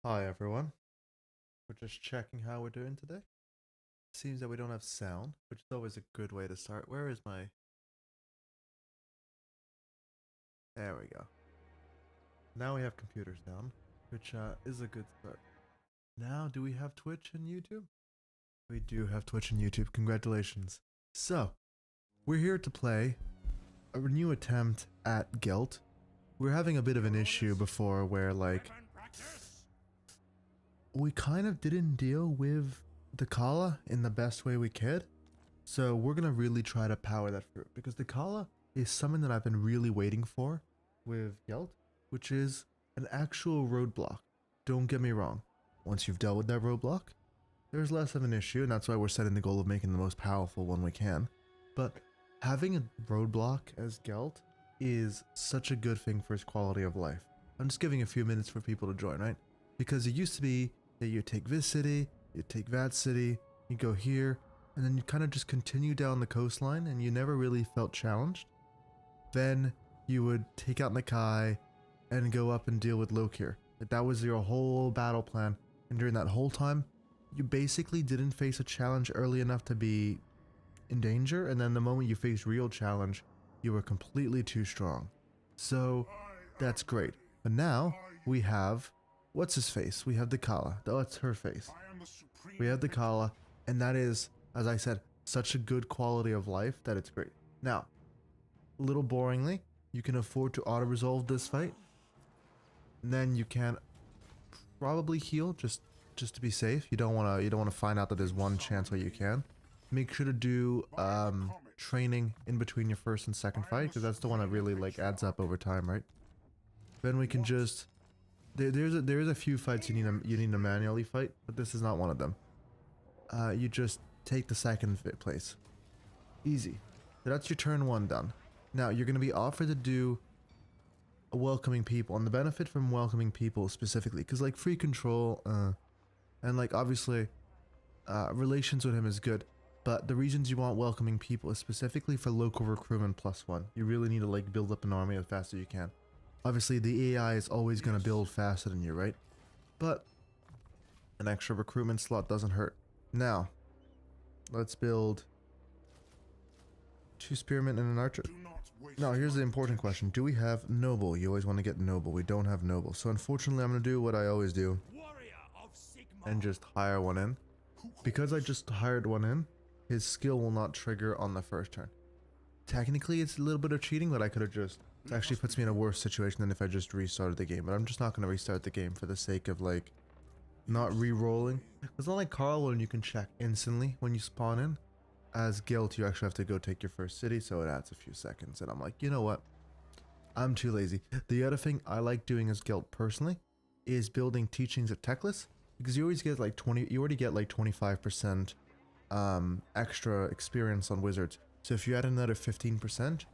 Hi everyone. We're just checking how we're doing today. Seems that we don't have sound, which is always a good way to start. Where is my... There we go. Now we have computer sound, which is a good start. Now, do we have Twitch and YouTube? We do have Twitch and YouTube. Congratulations. So, we're here to play a new attempt at Gelt. We were having a bit of an issue before where, like, we kind of didn't deal with Dechalla in the best way we could. So we're gonna really try to power that through because Dechalla is something that I've been really waiting for with Gelt, which is an actual roadblock. Don't get me wrong. Once you've dealt with that roadblock, there's less of an issue, and that's why we're setting the goal of making the most powerful one we can. But having a roadblock as Gelt is such a good thing for his quality of life. I'm just giving a few minutes for people to join, right? Because it used to be that you take this city, you take that city, you go here, and then you kind of just continue down the coastline and you never really felt challenged. Then you would take out Nakai and go up and deal with Lokir. Like that was your whole battle plan, and during that whole time, you basically didn't face a challenge early enough to be in danger, and then the moment you faced real challenge, you were completely too strong. So that's great. But now we have what's his face? We have Dechalla. That's her face. We have Dechalla, and that is, as I said, such a good quality of life that it's great. Now, a little boringly, you can afford to auto-resolve this fight. And then you can probably heal just to be safe. You don't wanna find out that there's one chance where you can. Make sure to do training in between your first and second fight, because that's the one that really like adds up over time, right? Then we can just there's a few fights you need to manually fight, but this is not one of them. You just take the second place. Easy. So that's your turn one done. Now you're going to be offered to do a welcoming people, and the benefit from welcoming people specifically, because like free control, and like obviously, relations with him is good, but the reasons you want welcoming people is specifically for local recruitment +1. You really need to like build up an army as fast as you can. Obviously, the AI is always going to build faster than you, right? But an extra recruitment slot doesn't hurt. Now, let's build 2 spearmen and an archer. Now, here's the important question. Do we have noble? You always want to get noble. We don't have noble. So unfortunately, I'm going to do what I always do and just hire one in. Because I just hired one in, his skill will not trigger on the first turn. Technically, it's a little bit of cheating, but I could have just... It actually puts me in a worse situation than if I just restarted the game. But I'm just not going to restart the game for the sake of, like, not re-rolling. It's not like Carl when you can check instantly when you spawn in. As Gelt, you actually have to go take your first city, so it adds a few seconds. And I'm like, you know what? I'm too lazy. The other thing I like doing as Gelt personally is building teachings of Techless. Because you always get like 20... You already get like 25% extra experience on wizards. So if you add another 15%,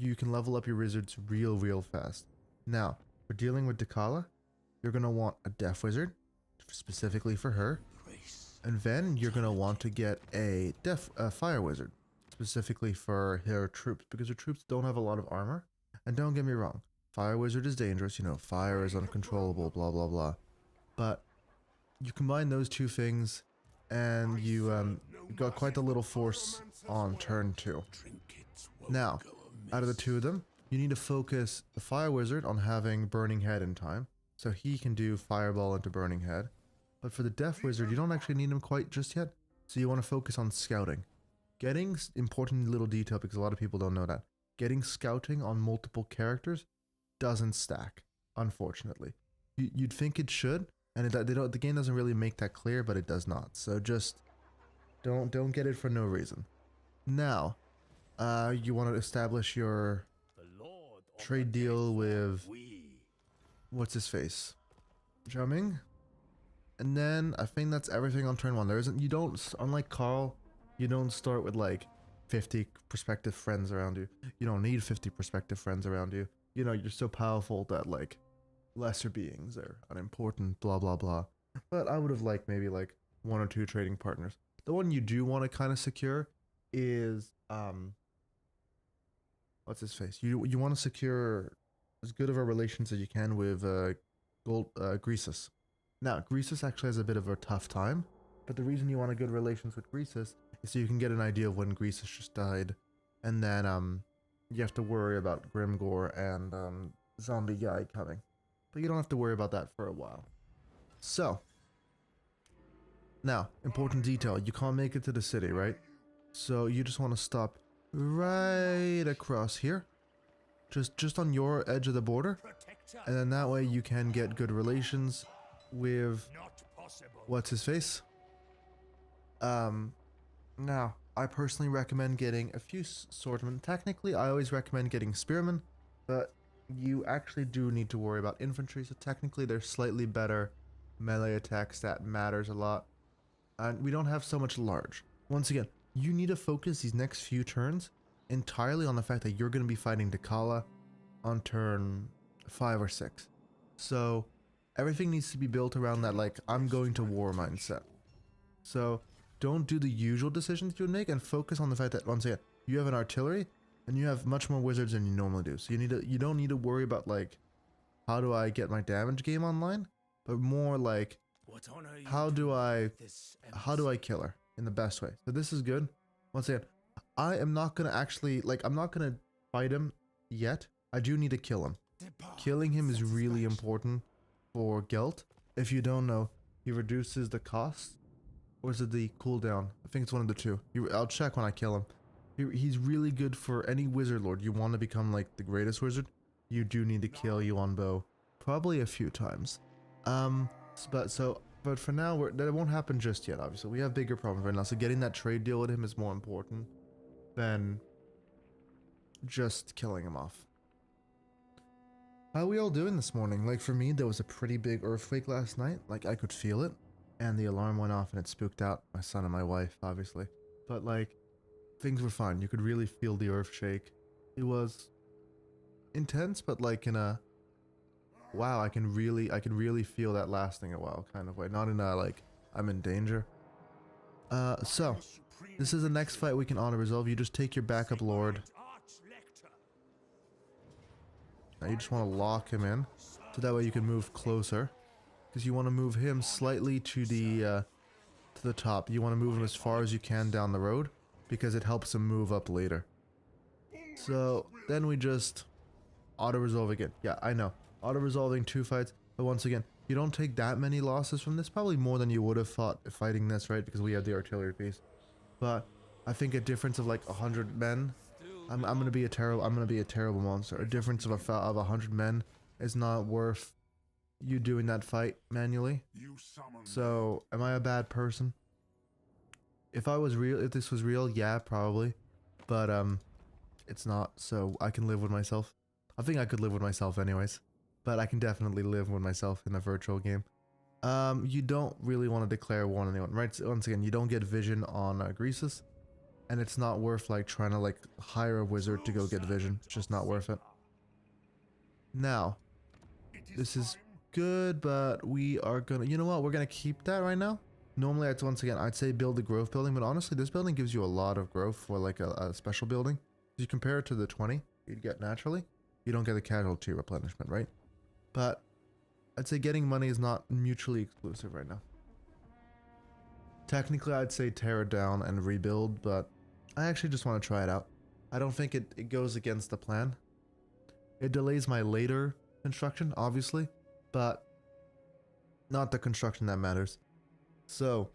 you can level up your wizards real fast. Now, for dealing with Dechalla, you're going to want a Death Wizard, specifically for her. And then you're going to want to get a Fire Wizard, specifically for her troops, because her troops don't have a lot of armor. And don't get me wrong, Fire Wizard is dangerous, you know, fire is uncontrollable, blah blah blah. But you combine those two things, and you got quite a little force on turn 2. Now, out of the two of them, you need to focus the Fire Wizard on having Burning Head in time, so he can do Fireball into Burning Head. But for the Death Wizard, you don't actually need him quite just yet, so you want to focus on scouting. Getting important little detail, because a lot of people don't know that. Getting scouting on multiple characters doesn't stack, unfortunately. You'd think it should, and the game doesn't really make that clear, but it does not. So just don't get it for no reason. Now, you want to establish your trade deal with what's his face, Jumming, and then I think that's everything on turn 1. There isn't. You don't, unlike Carl, you don't start with like 50 prospective friends around you. You don't need 50 prospective friends around you. You know, you're so powerful that like lesser beings are unimportant, blah blah blah. But I would have liked maybe like 1 or 2 trading partners. The one you do want to kind of secure is what's his face? You want to secure as good of a relations as you can with Greasus. Now, Greasus actually has a bit of a tough time, but the reason you want a good relations with Greasus is so you can get an idea of when Greasus just died, and then you have to worry about Grimgore and Zombie Guy coming. But you don't have to worry about that for a while. So, now, important detail, you can't make it to the city, right? So you just want to stop right across here, just on your edge of the border, and then that way you can get good relations with what's his face. Now I personally recommend getting a few swordsmen. Technically I always recommend getting spearmen, but you actually do need to worry about infantry, so technically they're slightly better melee attacks. That matters a lot, and we don't have so much large. Once again, you need to focus these next few turns entirely on the fact that you're going to be fighting Dechalla on turn 5 or 6. So everything needs to be built around that, like, I'm going to war mindset. So don't do the usual decisions you would make, and focus on the fact that, once again, you have an artillery and you have much more wizards than you normally do. So you don't need to worry about, like, how do I get my damage game online, but more like, how do I kill her in the best way. So this is good. Once again, I am not gonna actually, like, I'm not gonna fight him yet. I do need to kill him. Killing him is really important for Gelt. If you don't know, he reduces the cost, or is it the cooldown? I think it's one of the two. I'll check when I kill him. He's really good for any wizard lord. You want to become like the greatest wizard, you do need to kill Yuan Bo probably a few times. But for now, that won't happen just yet, obviously. We have bigger problems right now, so getting that trade deal with him is more important than just killing him off. How are we all doing this morning? Like, for me, there was a pretty big earthquake last night. Like, I could feel it, and the alarm went off, and it spooked out my son and my wife, obviously. But, like, things were fine. You could really feel the earth shake. It was intense, but, like, in a... wow, I can really feel that lasting a while kind of way. Not in a, like, I'm in danger. So, this is the next fight we can auto-resolve. You just take your backup lord. Now you just want to lock him in, so that way you can move closer. Because you want to move him slightly to the top. You want to move him as far as you can down the road, because it helps him move up later. So, then we just auto-resolve again. Yeah, I know. Auto-resolving 2 fights, but once again, you don't take that many losses from this. Probably more than you would have thought fighting this, right? Because we have the artillery piece. But I think a difference of like 100 men, I'm gonna be a terrible monster. A difference of 100 men is not worth you doing that fight manually. So, am I a bad person? If this was real, yeah, probably. But it's not, so I can live with myself. I think I could live with myself anyways. But I can definitely live with myself in a virtual game. You don't really want to declare war on anyone, right? So once again, you don't get vision on Greasus, and it's not worth like trying to like hire a wizard to go get vision. It's just not worth it. Now, this is good, but we are gonna, you know what? We're gonna keep that right now. Normally, I'd say build the growth building, but honestly, this building gives you a lot of growth for like a special building. If you compare it to the 20 you'd get naturally, you don't get the casualty replenishment, right? But I'd say getting money is not mutually exclusive right now. Technically, I'd say tear it down and rebuild, but I actually just want to try it out. I don't think it goes against the plan. It delays my later construction, obviously, but not the construction that matters. So,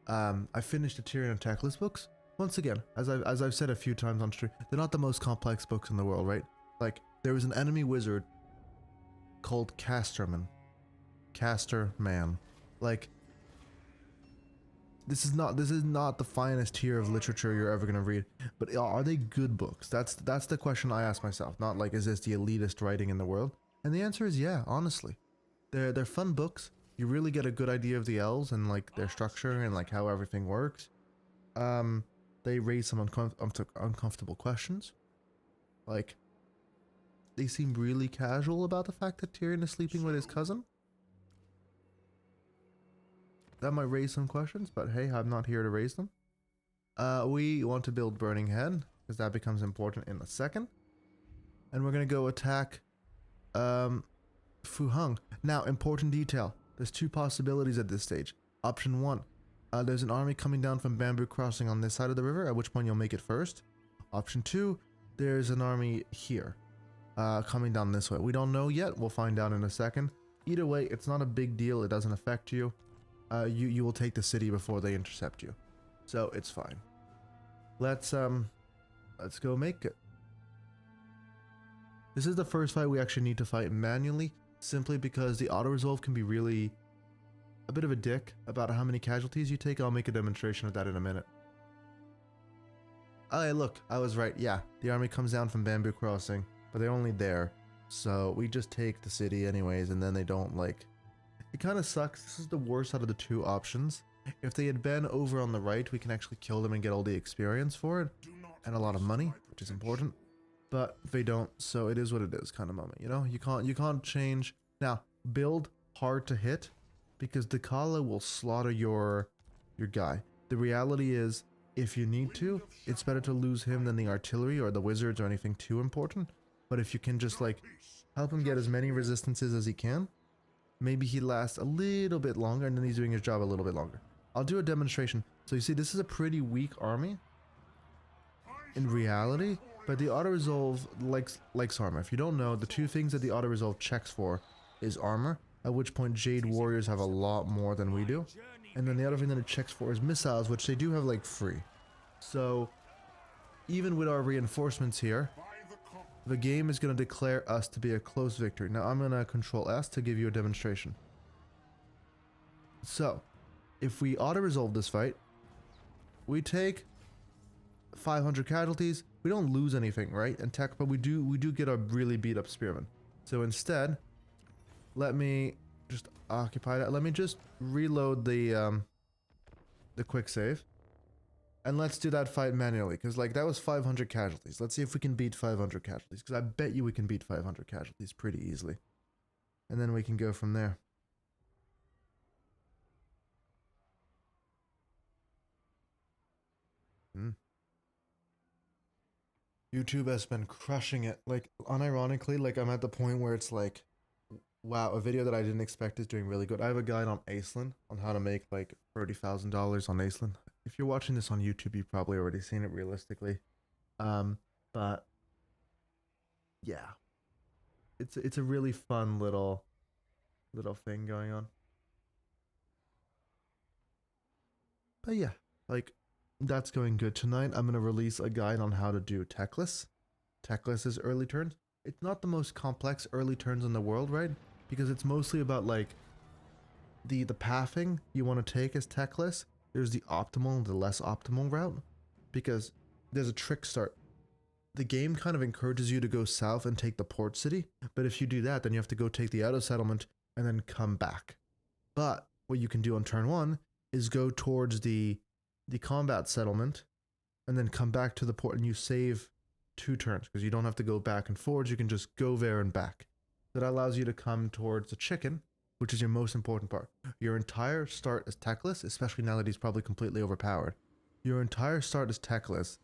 I finished the Tyrion and Teclis books. Once again, as I've said a few times on stream, they're not the most complex books in the world, right? Like, there was an enemy wizard called Casterman. Like, this is not the finest tier of literature you're ever gonna read, but are they good books? That's the question I ask myself. Not like, is this the elitist writing in the world? And the answer is yeah, honestly. They're fun books. You really get a good idea of the elves and like their structure and like how everything works. They raise some uncomfortable questions. Like, they seem really casual about the fact that Tyrion is sleeping with his cousin. That might raise some questions, but hey, I'm not here to raise them. We want to build Burning Head, because that becomes important in a second. And we're going to go attack Fu Heng. Now, important detail. There's two possibilities at this stage. Option 1, there's an army coming down from Bamboo Crossing on this side of the river, at which point you'll make it first. Option 2, there's an army here, coming down this way. We don't know yet, we'll find out in a second. Either way, it's not a big deal, it doesn't affect you. You will take the city before they intercept you. So it's fine. Let's go make it. This is the first fight we actually need to fight manually, simply because the auto-resolve can be really a bit of a dick about how many casualties you take. I'll make a demonstration of that in a minute. Oh, hey, look, I was right. Yeah, the army comes down from Bamboo Crossing, but they're only there. So we just take the city anyways, and then they don't, like... It kind of sucks. This is the worst out of the two options. If they had been over on the right, we can actually kill them and get all the experience for it. And a lot of money, which is important. But they don't, so it is what it is kind of moment, you know? You can't change. Now, build hard to hit, because Dechalla will slaughter your guy. The reality is, if you need to, it's better to lose him than the artillery or the wizards or anything too important. But if you can just, like, help him get as many resistances as he can, maybe he lasts a little bit longer, and then he's doing his job a little bit longer. I'll do a demonstration. So you see, this is a pretty weak army in reality, but the auto-resolve likes armor. If you don't know, the two things that the auto-resolve checks for is armor, at which point Jade Warriors have a lot more than we do. And then the other thing that it checks for is missiles, which they do have, like, free. So, even with our reinforcements here, the game is going to declare us to be a close victory. Now, I'm going to Control S to give you a demonstration. So, if we auto-resolve this fight, we take 500 casualties. We don't lose anything, right? In tech, but we do get a really beat up spearman. So instead, let me just occupy that. Let me just reload the quick save. And let's do that fight manually, because like that was 500 casualties. Let's see if we can beat 500 casualties, because I bet you we can beat 500 casualties pretty easily. And then we can go from there. YouTube has been crushing it. Like, unironically, like I'm at the point where it's like, wow, a video that I didn't expect is doing really good. I have a guide on Aislinn on how to make like $30,000 on Aislinn. If you're watching this on YouTube, you've probably already seen it realistically. But yeah, it's a really fun little thing going on. But yeah, like that's going good. Tonight I'm gonna release a guide on how to do Techless. Techless is early turns. It's not the most complex early turns in the world, right? Because it's mostly about like the pathing you want to take as Techless. There's the optimal and the less optimal route, because there's a trick start. The game kind of encourages you to go south and take the port city, but if you do that, then you have to go take the outer settlement and then come back. But what you can do on turn 1 is go towards the combat settlement and then come back to the port, and you save 2 turns because you don't have to go back and forwards. You can just go there and back. That allows you to come towards the chicken, which is your most important part. Your entire start as Techless, especially now that he's probably completely overpowered, your entire start as Techless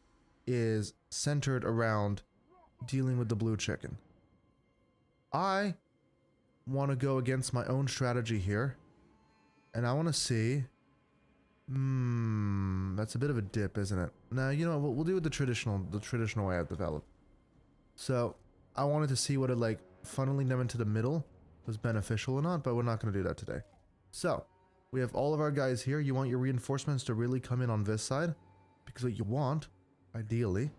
is centered around dealing with the blue chicken. I want to go against my own strategy here, and I want to see... that's a bit of a dip, isn't it? Now, you know, we'll do it the traditional way I've developed. So, I wanted to see what it like funneling them into the middle was beneficial or not, but we're not going to do that today. So, we have all of our guys here. You want your reinforcements to really come in on this side, because what you want, ideally,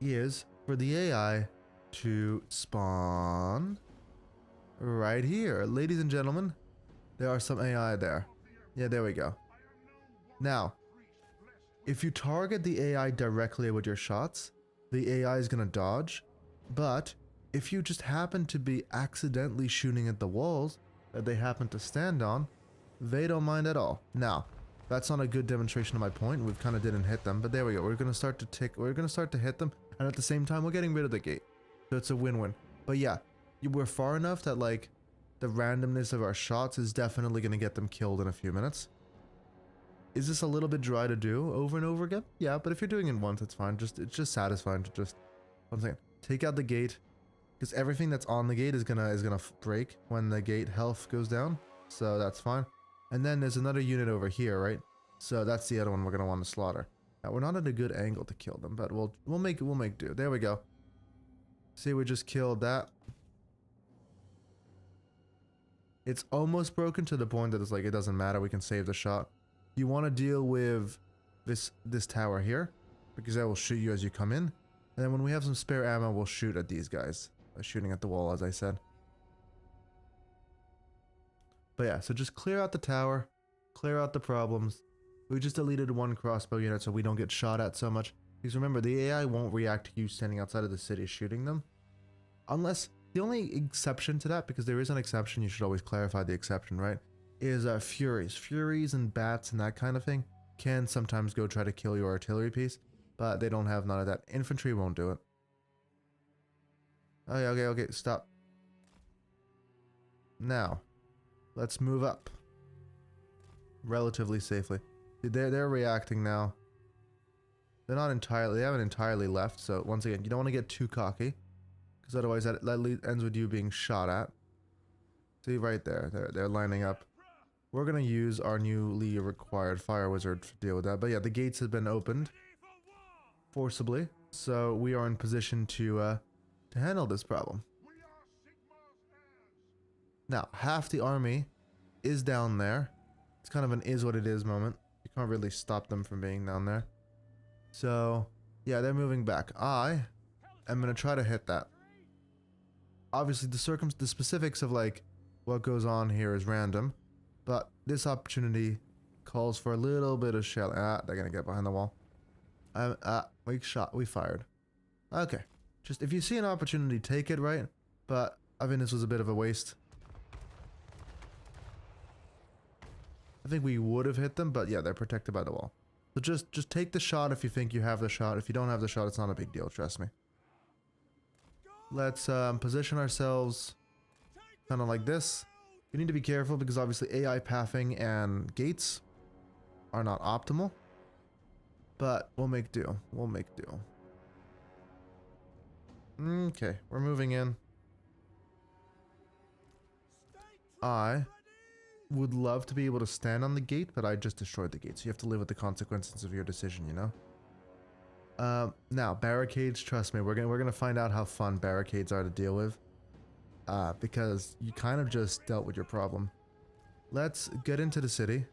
is for the AI to spawn right here. Ladies and gentlemen, there are some AI there. Yeah, there we go. Now, if you target the AI directly with your shots, the AI is going to dodge, but if you just happen to be accidentally shooting at the walls that they happen to stand on, they don't mind at all. Now, that's not a good demonstration of my point. We kind of didn't hit them, but there we go. We're going to start to hit them, and at the same time, we're getting rid of the gate. So it's a win-win. But yeah, we're far enough that like the randomness of our shots is definitely going to get them killed in a few minutes. Is this a little bit dry to do over and over again? Yeah, but if you're doing it once, it's fine. It's just satisfying to just, one second, take out the gate, because everything that's on the gate is gonna break when the gate health goes down. so that's fine. And then there's another unit over here, right? So that's the other one we're gonna want to slaughter. Now we're not at a good angle to kill them, but we'll make do. There we go. See, we just killed that. It's almost broken to the point that it's like it doesn't matter. We can save the shot. You want to deal with this tower here because that will shoot you as you come in. And then when we have some spare ammo, we'll shoot at these guys. Shooting at the wall, as I said. But yeah, so just clear out the tower, clear out the problems. We just deleted one crossbow unit so we don't get shot at so much. Because remember, the AI won't react to you standing outside of the city shooting them. Unless, the only exception to that, because there is an exception, you should always clarify the exception, right? Is Furies. Furies and bats and that kind of thing can sometimes go try to kill your artillery piece. But they don't have none of that. Infantry won't do it. Okay, stop. Now, let's move up. Relatively safely. They're reacting now. They haven't entirely left, so once again, you don't want to get too cocky. Because otherwise that ends with you being shot at. See, right there. They're lining up. We're going to use our newly required fire wizard to deal with that. But yeah, the gates have been opened. Forcibly. So we are in position to handle this problem. Now, half the army is down there. It's kind of an is what it is moment. You can't really stop them from being down there. So, yeah, they're moving back. I am going to try to hit that. Obviously, the specifics of, like, what goes on here is random. But this opportunity calls for a little bit of shell. They're going to get behind the wall. We fired. Okay. Just, if you see an opportunity, take it, right? But, I think this was a bit of a waste. I think we would have hit them, but yeah, they're protected by the wall. So just take the shot if you think you have the shot. If you don't have the shot, it's not a big deal, trust me. Let's position ourselves kind of like this. You need to be careful because obviously AI pathing and gates are not optimal. But we'll make do. We'll make do. Okay, we're moving in. I would love to be able to stand on the gate, but I just destroyed the gate, so you have to live with the consequences of your decision, you know? Now, barricades, trust me, we're gonna find out how fun barricades are to deal with. Because you kind of just dealt with your problem. Let's get into the city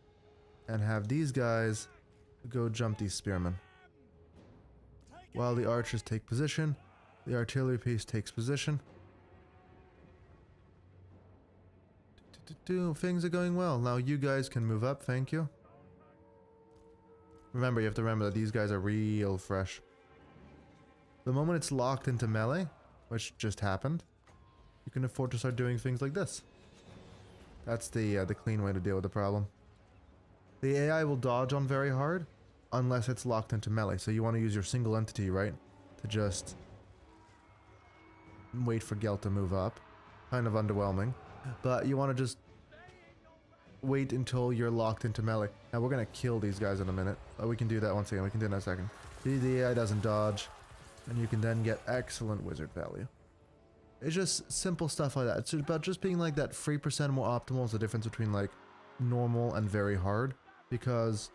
and have these guys go jump these spearmen. While the archers take position, the artillery piece takes position. Things are going well. Now you guys can move up, thank you. Remember, you have to remember that these guys are real fresh. The moment it's locked into melee, which just happened, you can afford to start doing things like this. That's the clean way to deal with the problem. The AI will dodge on very hard, unless it's locked into melee. So you want to use your single entity, right? To just wait for Gelt to move up. Kind of underwhelming. But you want to just wait until you're locked into melee. Now we're going to kill these guys in a minute. We can do that once again. We can do it in a second. The AI doesn't dodge. And you can then get excellent wizard value. It's just simple stuff like that. It's about just being like that 3% more optimal is the difference between like normal and very hard. Because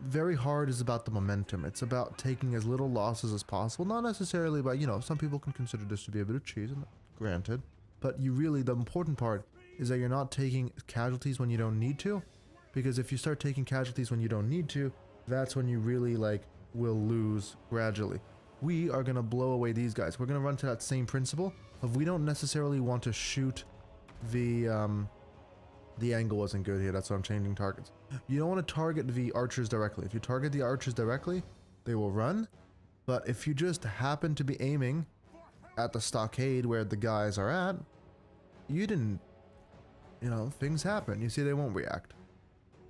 very hard is about the momentum. It's about taking as little losses as possible. Not necessarily, but you know, some people can consider this to be a bit of cheese, and granted. But you really, the important part is that you're not taking casualties when you don't need to. Because if you start taking casualties when you don't need to, that's when you really like will lose gradually. We are going to blow away these guys. We're going to run to that same principle of we don't necessarily want to shoot the angle wasn't good here. That's why I'm changing targets. You don't want to target the archers directly. If you target the archers directly, they will run. But if you just happen to be aiming at the stockade where the guys are at, you didn't, you know, things happen. You see, they won't react.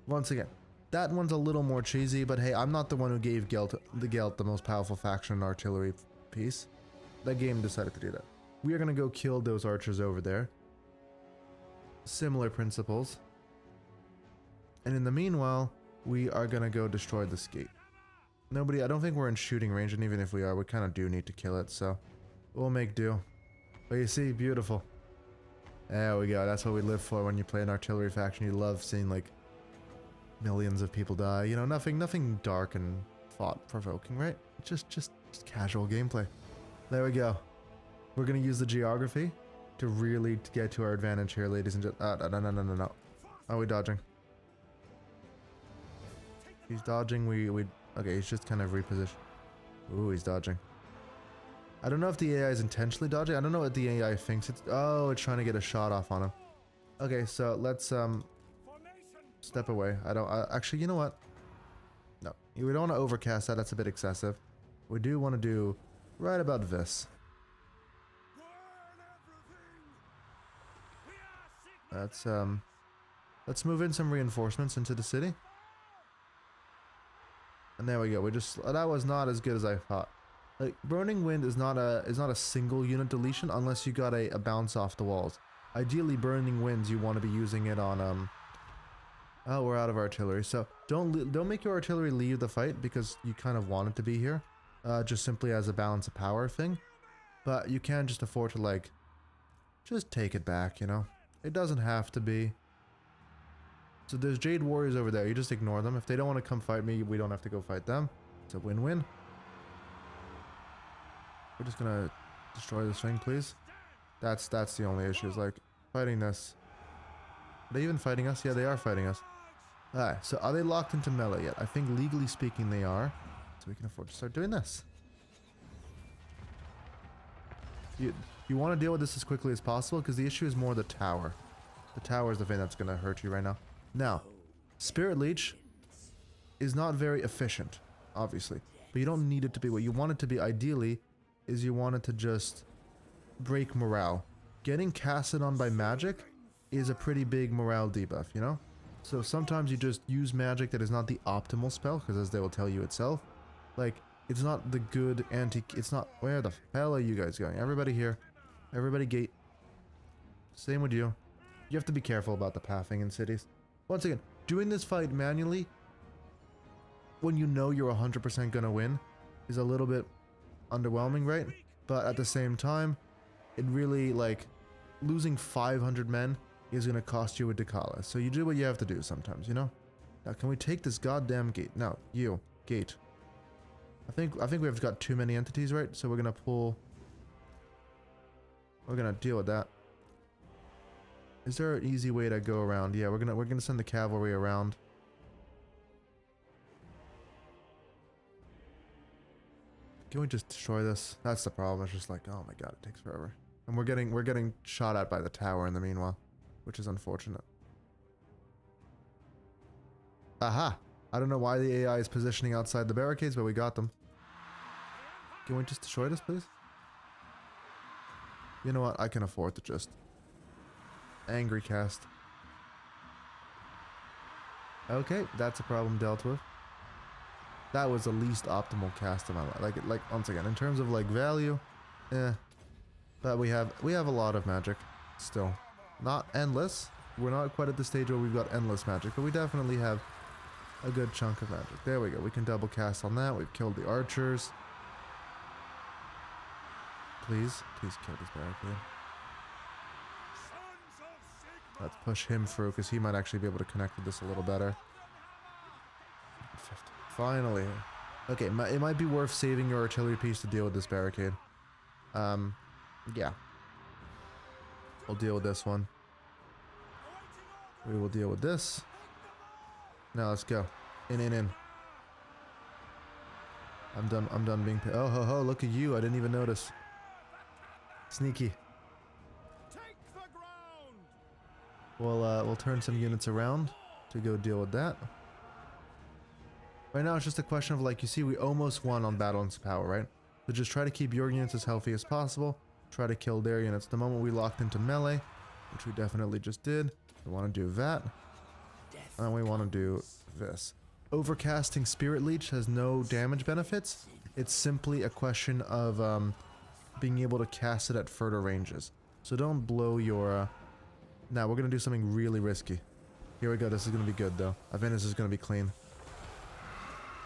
Once again, that one's a little more cheesy, but hey, I'm not the one who gave Gelt the most powerful faction and artillery piece. That game decided to do that. We are going to go kill those archers over there. Similar principles. And in the meanwhile, we are going to go destroy this gate. I don't think we're in shooting range, and even if we are, we kind of do need to kill it, so we'll make do. But you see, beautiful. There we go. That's what we live for when you play an artillery faction. You love seeing like millions of people die. You know, nothing dark and thought-provoking, right? Just casual gameplay. There we go. We're gonna use the geography to really get to our advantage here, ladies and gentlemen. No. Are we dodging? He's dodging. Okay, he's just kind of repositioned. Ooh, he's dodging. I don't know if the AI is intentionally dodging. I don't know what the AI thinks it's... Oh, it's trying to get a shot off on him. Okay, so let's step away. Actually, you know what? No, we don't want to overcast that. That's a bit excessive. We do want to do right about this. Let's move in some reinforcements into the city. And there we go. That was not as good as I thought. Like, Burning Wind is not a single unit deletion unless you got a bounce off the walls. Ideally, Burning Winds, you want to be using it on oh, we're out of artillery. So don't make your artillery leave the fight because you kind of want it to be here, just simply as a balance of power thing. But you can just afford to like, just take it back. You know, it doesn't have to be. So there's Jade Warriors over there. You just ignore them. If they don't want to come fight me, we don't have to go fight them. It's a win-win. We're just gonna destroy this thing, please. That's the only issue, is like fighting this. Are they even fighting us? Yeah, they are fighting us. Alright, so are they locked into melee yet? I think legally speaking they are. So we can afford to start doing this. You want to deal with this as quickly as possible because the issue is more the tower. The tower is the thing that's gonna hurt you right now. Now, Spirit Leech is not very efficient, obviously. But you don't need it to be. What you want it to be, ideally, is you want it to just break morale. Getting casted on by magic is a pretty big morale debuff, you know? So sometimes you just use magic that is not the optimal spell, because as they will tell you itself, like, it's not the good it's not... Where the hell are you guys going? Everybody here. Everybody gate. Same with you. You have to be careful about the pathing in cities. Once again, doing this fight manually, when you know you're 100% gonna win, is a little bit underwhelming, right? But at the same time, it really, like, losing 500 men is gonna cost you a Dechalla. So you do what you have to do sometimes, you know? Now, can we take this goddamn gate? No, you, gate. I think we've got too many entities, right? So we're gonna pull... We're gonna deal with that. Is there an easy way to go around? Yeah, we're gonna send the cavalry around. Can we just destroy this? That's the problem. It's just like, oh my god, it takes forever. And we're getting shot at by the tower in the meanwhile, which is unfortunate. Aha! I don't know why the AI is positioning outside the barricades, but we got them. Can we just destroy this, please? You know what? I can afford to just... Angry cast. Okay, that's a problem dealt with. That was the least optimal cast of my life. Like once again, in terms of like value, but we have a lot of magic still. Not endless. We're not quite at the stage where we've got endless magic, but we definitely have a good chunk of magic. There we go. We can double cast on that. We've killed the archers. Please kill this barricade. Let's push him through, because he might actually be able to connect with this a little better. 50. Finally. Okay, it might be worth saving your artillery piece to deal with this barricade. Yeah. We'll deal with this one. We will deal with this. Now let's go. In. I'm done being... Oh, ho, look at you. I didn't even notice. Sneaky. We'll turn some units around to go deal with that. Right now it's just a question of, like, you see, we almost won on Balance of Power, right? So just try to keep your units as healthy as possible. Try to kill their units. The moment we locked into melee, which we definitely just did, we want to do that. And we want to do this. Overcasting Spirit Leech has no damage benefits. It's simply a question of being able to cast it at further ranges. So don't blow your... Now we're gonna do something really risky. Here we go. This is gonna be good though. I think this is gonna be clean.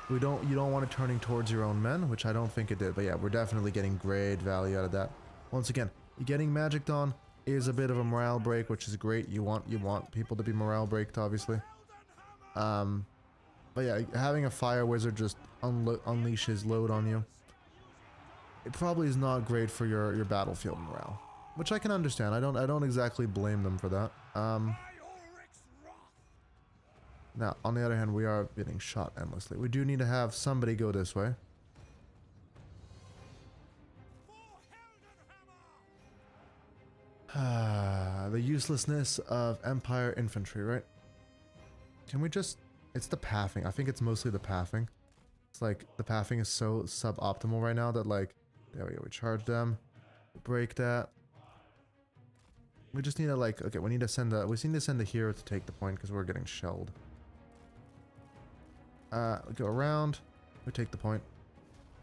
You don't want it turning towards your own men, which I don't think it did. But yeah, we're definitely getting great value out of that. Once again, you're getting magicked on. is a bit of a morale break, which is great. You want people to be morale breaked, obviously. But yeah, having a fire wizard just unleash his load on you, it probably is not great for your battlefield morale, which I can understand. I don't exactly blame them for that. Now, on the other hand, we are getting shot endlessly. We do need to have somebody go this way. The uselessness of Empire infantry, right? Can we just... It's the pathing. I think it's mostly the pathing. It's like, the pathing is so suboptimal right now that like... There we go, we charge them. Break that. We just need to like... Okay, we need to send a... We need to send a hero to take the point because we're getting shelled. Go around. We take the point.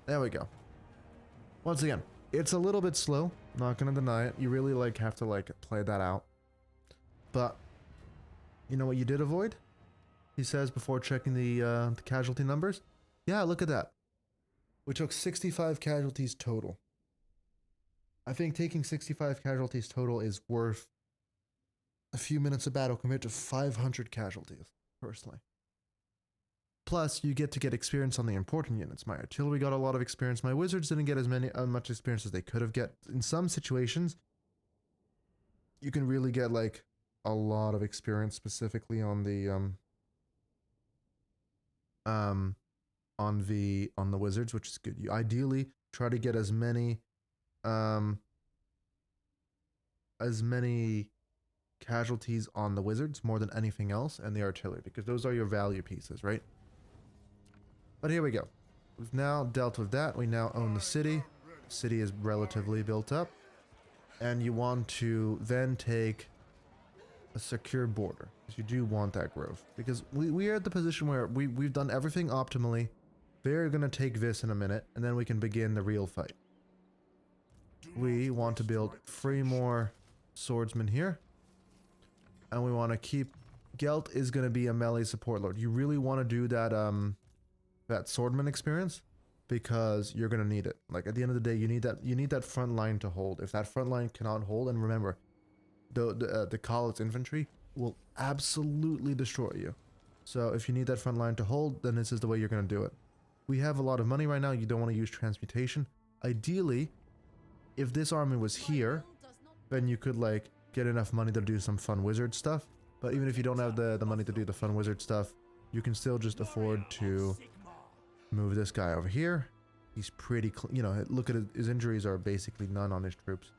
There we go. Once again, it's a little bit slow. Not gonna deny it. You really like have to like play that out. But you know what you did avoid? He says before checking the casualty numbers. Yeah, look at that. We took 65 casualties total. I think taking 65 casualties total is worth a few minutes of battle compared to 500 casualties, personally. Plus, you get to get experience on the important units. My artillery got a lot of experience. My wizards didn't get as much experience as they could have get. In some situations, you can really get like a lot of experience specifically on the wizards, which is good. You ideally try to get as many casualties on the wizards more than anything else, and the artillery, because those are your value pieces, right? But here we go. We've now dealt with that. We now own the city. The city is relatively built up. And you want to then take a secure border, because you do want that growth. Because we are at the position where we've done everything optimally. We're going to take this in a minute, and then we can begin the real fight. We want to build 3 more swordsmen here. And we want to keep... Gelt is going to be a melee support lord. You really want to do that... that swordman experience, because you're gonna need it. Like at the end of the day, you need that front line to hold. If that front line cannot hold, and remember, the Dechalla infantry will absolutely destroy you. So if you need that front line to hold, then this is the way you're gonna do it. We have a lot of money right now. You don't want to use transmutation. Ideally, if this army was here, then you could like get enough money to do some fun wizard stuff. But even if you don't have the money to do the fun wizard stuff, you can still just afford to move this guy over here. He's pretty clean. You know, look at his injuries are basically none on his troops.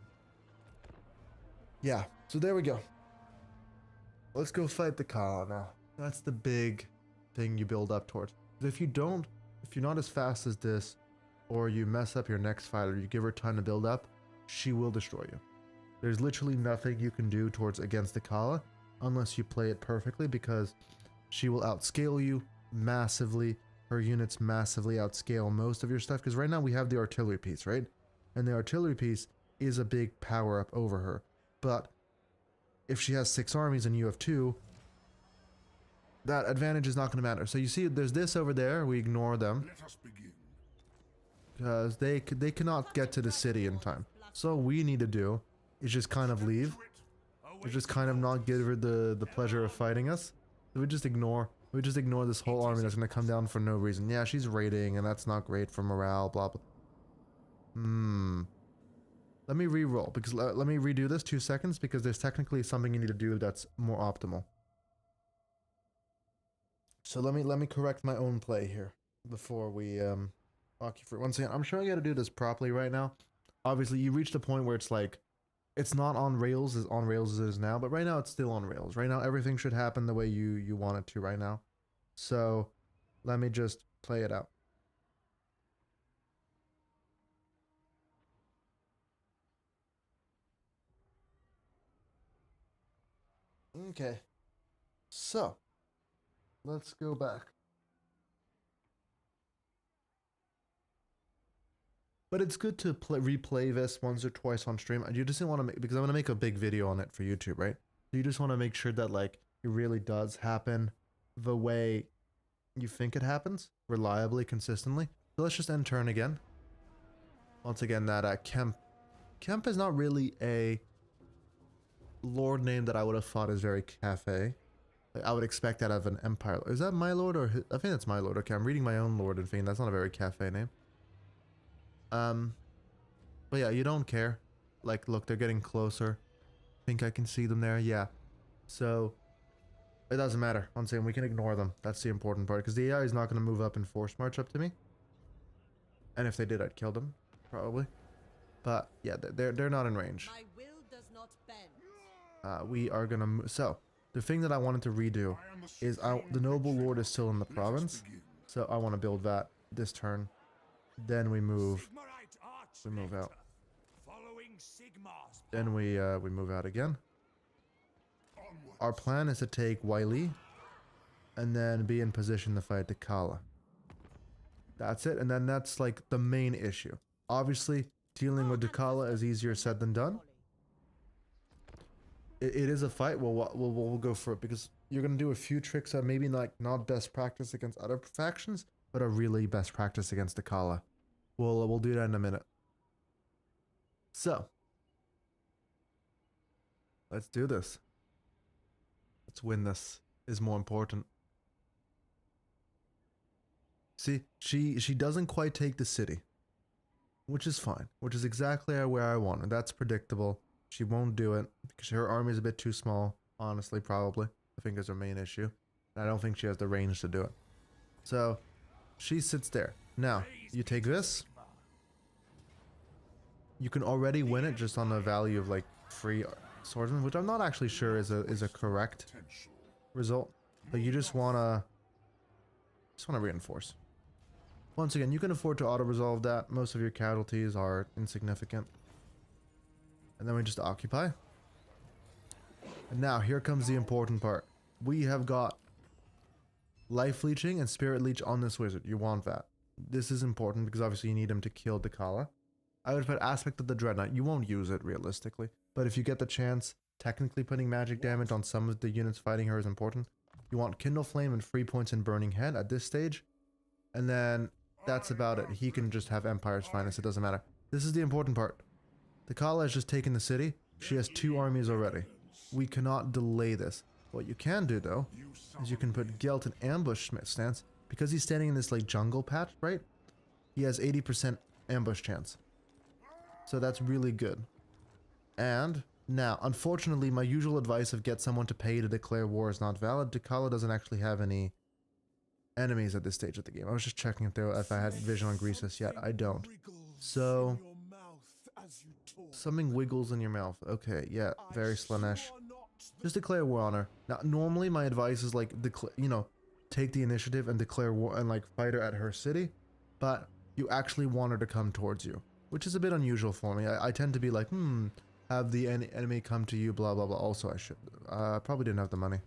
Yeah, so there we go. Let's go fight the Dechalla now. That's the big thing you build up towards. If you're not as fast as this, or you mess up your next fight, or you give her time to build up, she will destroy you. There's literally nothing you can do against the Dechalla unless you play it perfectly, because she will outscale you massively. Her units massively outscale most of your stuff, because right now we have the artillery piece, right? And the artillery piece is a big power up over her. But if she has 6 armies and you have 2, that advantage is not going to matter. So you see, there's this over there. We ignore them because they cannot get to the city in time. So all we need to do is just kind of leave. We just kind of not give her the pleasure of fighting us. So we just ignore this whole army that's going to come down for no reason. Yeah, she's raiding, and that's not great for morale, blah, blah. Let me re-roll, because let me redo this 2 seconds, because there's technically something you need to do that's more optimal. So let me correct my own play here before we walk you through. Once again, I'm showing you how to do this properly right now. Obviously, you reached a point where it's like, it's not on rails as it is now, but right now it's still on rails. Right now everything should happen the way you want it to right now. So let me just play it out. Okay. So let's go back. But it's good to replay this once or twice on stream. You just want to make, because I'm going to make a big video on it for YouTube, right? You just want to make sure that like it really does happen the way you think it happens, reliably, consistently. So let's just end turn again. Once again, that Kemp is not really a lord name that I would have thought is very cafe. Like, I would expect that of an empire. Is that my lord or his? I think that's my lord. Okay, I'm reading my own lord and thing. That's not a very cafe name. But yeah, you don't care. Like, look, they're getting closer. Think I can see them there? Yeah. So, it doesn't matter. I'm saying we can ignore them. That's the important part. Because the AI is not going to move up in force march up to me. And if they did, I'd kill them. Probably. But, yeah, they're not in range. My will does not bend. We are going to move. So, the thing that I wanted to redo is the noble lord is still in the province. So, I want to build that this turn. Then we move. We move out. Then we move out again. Our plan is to take Wiley and then be in position to fight Dechalla. That's it, and then that's like the main issue. Obviously, dealing with Dechalla is easier said than done. It is a fight. We'll go for it because you're gonna do a few tricks that maybe like not best practice against other factions, but are really best practice against Dechalla. We'll do that in a minute. So, let's do this. Let's win this. Is more important. See, she doesn't quite take the city, which is fine, which is exactly where I want her. That's predictable. She won't do it because her army is a bit too small, honestly, probably. I think is her main issue. And I don't think she has the range to do it. So, she sits there. Now, you take this. You can already win it just on the value of like free swordsman, which I'm not actually sure is a correct result. But you just wanna reinforce. Once again, you can afford to auto-resolve that. Most of your casualties are insignificant. And then we just occupy. And now, here comes the important part. We have got life leeching and spirit leech on this wizard. You want that. This is important because obviously you need him to kill Dechalla. I would put aspect of the dreadnought. You won't use it realistically. But if you get the chance, technically putting magic damage on some of the units fighting her is important. You want Kindle Flame and 3 points in Burning Head at this stage. And then that's about it. He can just have Empire's Finest. It doesn't matter. This is the important part. Dechalla has just taken the city. She has 2 armies already. We cannot delay this. What you can do, though, is you can put Gelt in ambush stance. Because he's standing in this, like, jungle patch, right? He has 80% ambush chance. So that's really good. And now, unfortunately, my usual advice of get someone to pay to declare war is not valid. Dechalla doesn't actually have any enemies at this stage of the game. I was just checking if I had vision on Greasus yet. I don't. So, something wiggles in your mouth. Okay, yeah, very Slanesh. Just declare war on her. Now, normally my advice is like, take the initiative and declare war and like fight her at her city. But you actually want her to come towards you, which is a bit unusual for me. I tend to be like, have the enemy come to you, blah, blah, blah. Also, I should. Probably didn't have the money.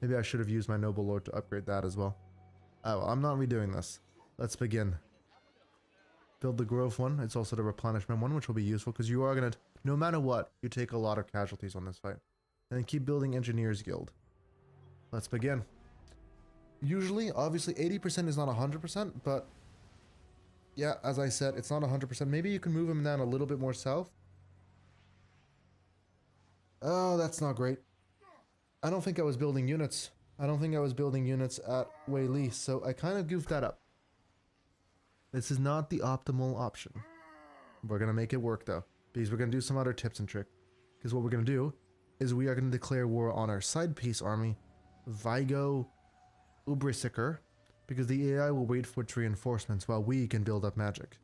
Maybe I should have used my Noble Lord to upgrade that as well. Oh, well, I'm not redoing this. Let's begin. Build the growth one. It's also the replenishment one, which will be useful because you are going to, no matter what, you take a lot of casualties on this fight. And then keep building Engineers Guild. Let's begin. Usually, obviously, 80% is not 100%, but yeah, as I said, it's not 100%. Maybe you can move him down a little bit more south. Oh, that's not great. I don't think I was building units. I don't think I was building units at Wei, so I kind of goofed that up. This is not the optimal option. We're going to make it work, though, because we're going to do some other tips and tricks. Because what we're going to do is we are going to declare war on our side piece army, Vigo Ubrisiker, because the AI will wait for its reinforcements while we can build up magic.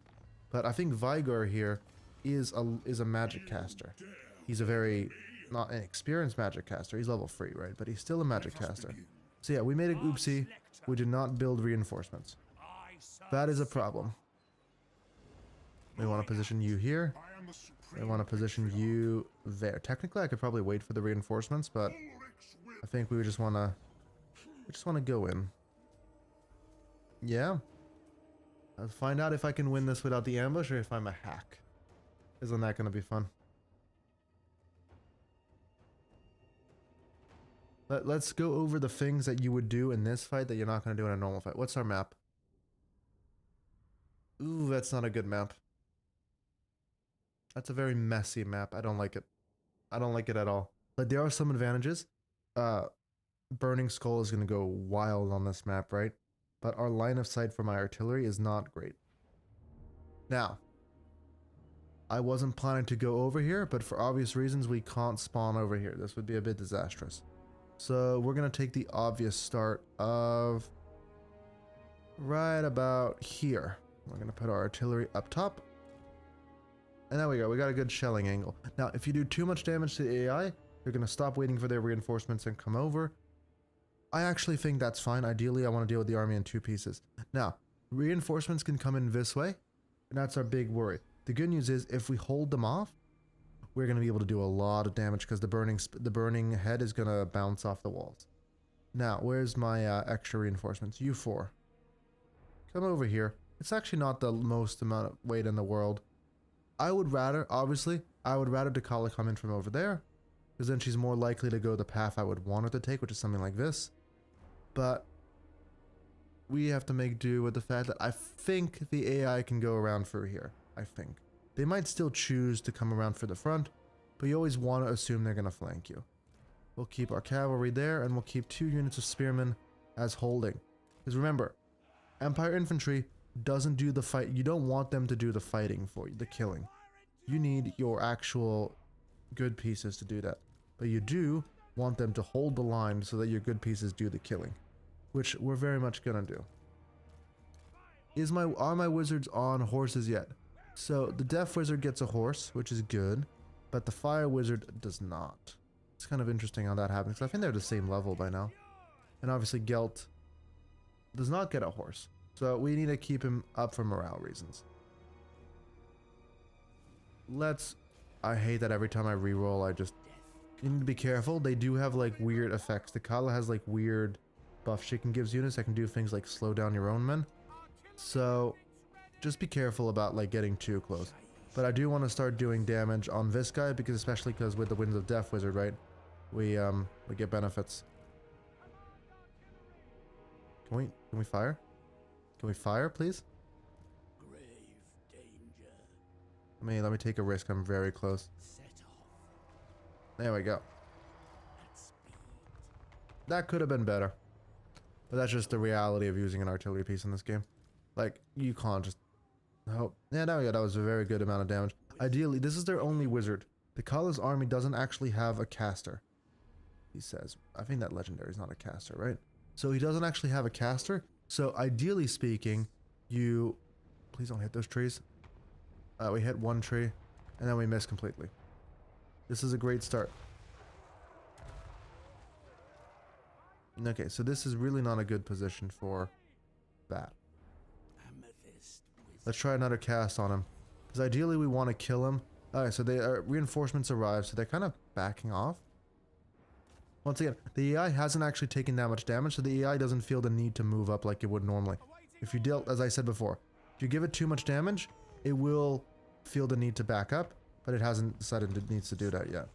But I think Vigor here is a magic caster. He's a very not an experienced magic caster. He's level 3, right? But he's still a magic caster. So yeah, we made an oopsie. We did not build reinforcements. That is a problem. We want to position you here. We want to position you there. Technically, I could probably wait for the reinforcements, but I think we just want to go in. Yeah. I'll find out if I can win this without the ambush or if I'm a hack. Isn't that going to be fun? Let's go over the things that you would do in this fight that you're not going to do in a normal fight. What's our map? Ooh, that's not a good map. That's a very messy map. I don't like it. I don't like it at all. Like, there are some advantages. Burning Skull is going to go wild on this map, right? But our line of sight for my artillery is not great. Now, I wasn't planning to go over here, but for obvious reasons, we can't spawn over here. This would be a bit disastrous. So we're going to take the obvious start of right about here. We're going to put our artillery up top. And there we go. We got a good shelling angle. Now, if you do too much damage to the AI, you're going to stop waiting for their reinforcements and come over. I actually think that's fine. Ideally, I want to deal with the army in 2 pieces. Now, reinforcements can come in this way, and that's our big worry. The good news is, if we hold them off, we're going to be able to do a lot of damage because the burning head is going to bounce off the walls. Now, where's my extra reinforcements? You 4. Come over here. It's actually not the most amount of weight in the world. I would rather, obviously, Dechalla come in from over there, because then she's more likely to go the path I would want her to take, which is something like this. But we have to make do with the fact that I think the AI can go around through here. I think. They might still choose to come around for the front, but you always want to assume they're going to flank you. We'll keep our cavalry there, and we'll keep 2 units of spearmen as holding. Because remember, Empire infantry doesn't do the fight. You don't want them to do the fighting for you, the killing. You need your actual good pieces to do that. But you do want them to hold the line so that your good pieces do the killing, which we're very much going to do. Are my wizards on horses yet? So the Death Wizard gets a horse, which is good, but the Fire Wizard does not. It's kind of interesting how that happens, because I think they're the same level by now. And obviously Gelt does not get a horse, so we need to keep him up for morale reasons. I hate that every time I reroll, you need to be careful. They do have like weird effects. Dechalla has like weird buffs she can give units that can do things like slow down your own men. So just be careful about like getting too close. But I do want to start doing damage on this guy, because especially because with the Winds of Death Wizard, right? We get benefits. Can we fire? Can we fire, please? Grave danger. Let me take a risk. I'm very close. Set off There we go. at speed. That could have been better. But that's just the reality of using an artillery piece in this game. Like, you can't just... Oh, yeah, there we go. That was a very good amount of damage. Ideally, this is their only wizard. Dechalla's army doesn't actually have a caster. He says. I think that legendary is not a caster, right? So he doesn't actually have a caster. So ideally speaking, you... Please don't hit those trees. We hit 1 tree, and then we miss completely. This is a great start. Okay, so this is really not a good position for that. Amethyst wizard. Let's try another cast on him. Because ideally we want to kill him. Alright, so reinforcements arrive, so they're kind of backing off. Once again, the AI hasn't actually taken that much damage, so the AI doesn't feel the need to move up like it would normally. If you deal, as I said before, if you give it too much damage, it will feel the need to back up, but it hasn't decided it needs to do that yet.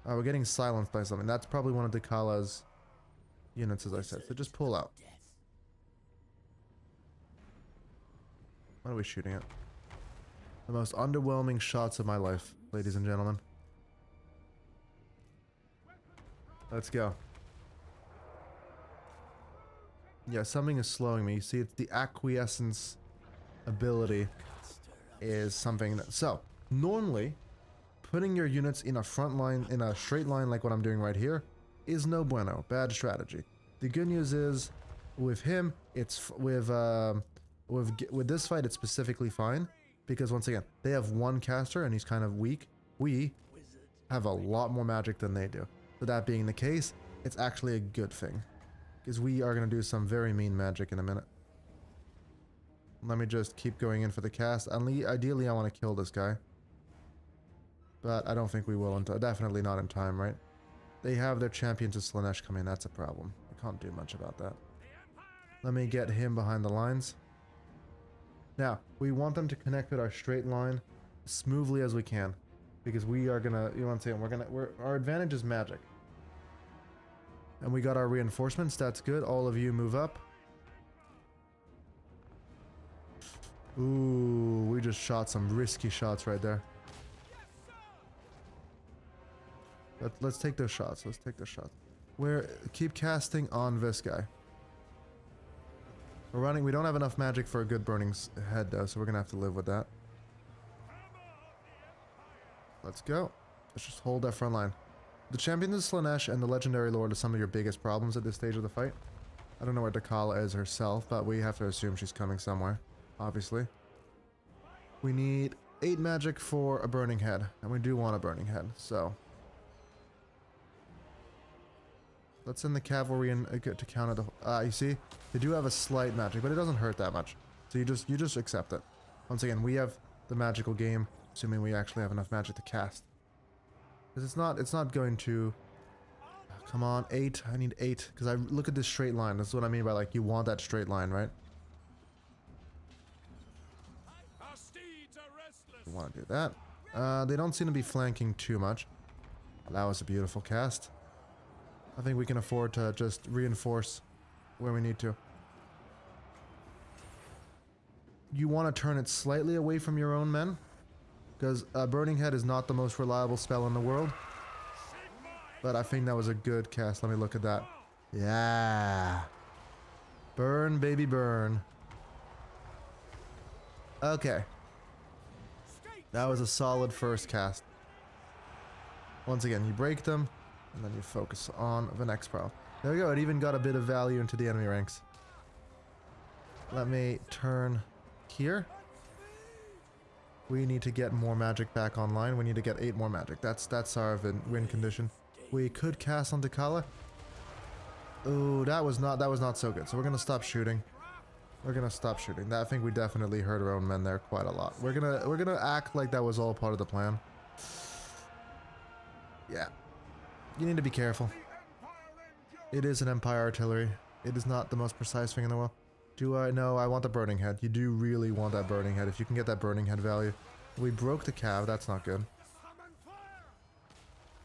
We're getting silenced by something. That's probably one of Dechalla's units, as I said, so just pull out. What are we shooting at? The most underwhelming shots of my life, ladies and gentlemen. Let's go. Yeah, something is slowing me. You see, it's the acquiescence ability is something that... So, normally, putting your units in a front line, in a straight line like what I'm doing right here, is no bueno. Bad strategy. The good news is, with him, it's... With this fight, it's specifically fine. Because, once again, they have 1 caster and he's kind of weak. We have a lot more magic than they do. So that being the case, it's actually a good thing. Because we are going to do some very mean magic in a minute. Let me just keep going in for the cast. Ideally, I want to kill this guy. But I don't think we will. Definitely not in time, right? They have their champions of Slanesh come in. That's a problem. I can't do much about that. Let me get him behind the lines. Now, we want them to connect with our straight line as smoothly as we can. Because we are going to... You know what I'm saying? Our advantage is magic. And we got our reinforcements. That's good. All of you move up. Ooh, we just shot some risky shots right there. Let's take those shots. Let's take those shots. Keep casting on this guy. We're running. We don't have enough magic for a good burning head though, so we're gonna have to live with that. Let's go. Let's just hold that front line. The champion of Slanesh and the legendary lord are some of your biggest problems at this stage of the fight. I don't know where Dechalla is herself, but we have to assume she's coming somewhere. Obviously. We need 8 magic for a burning head, and we do want a burning head, so let's send the cavalry in to counter the. You see, they do have a slight magic, but it doesn't hurt that much. So you just accept it. Once again, we have the magical game, assuming we actually have enough magic to cast. Because it's not going to. Come on, 8. I need 8 because I look at this straight line. That's what I mean by like you want that straight line, right? We want to do that. They don't seem to be flanking too much. That was a beautiful cast. I think we can afford to just reinforce where we need to. You want to turn it slightly away from your own men, because Burning Head is not the most reliable spell in the world. But I think that was a good cast. Let me look at that. Yeah. Burn, baby, burn. Okay. That was a solid first cast. Once again, you break them, and then you focus on the next pro. There we go. It even got a bit of value into the enemy ranks. Let me turn here. We need to get more magic back online. We need to get 8 more magic. That's our win condition. We could cast on Dechalla. Ooh, that was not so good. So we're gonna stop shooting. We're gonna stop shooting. I think we definitely hurt our own men there quite a lot. We're gonna act like that was all part of the plan. Yeah. You need to be careful. It is an Empire artillery. It is not the most precise thing in the world. Do I know? I want the burning head. You do really want that burning head. If you can get that burning head value. We broke the cav. That's not good.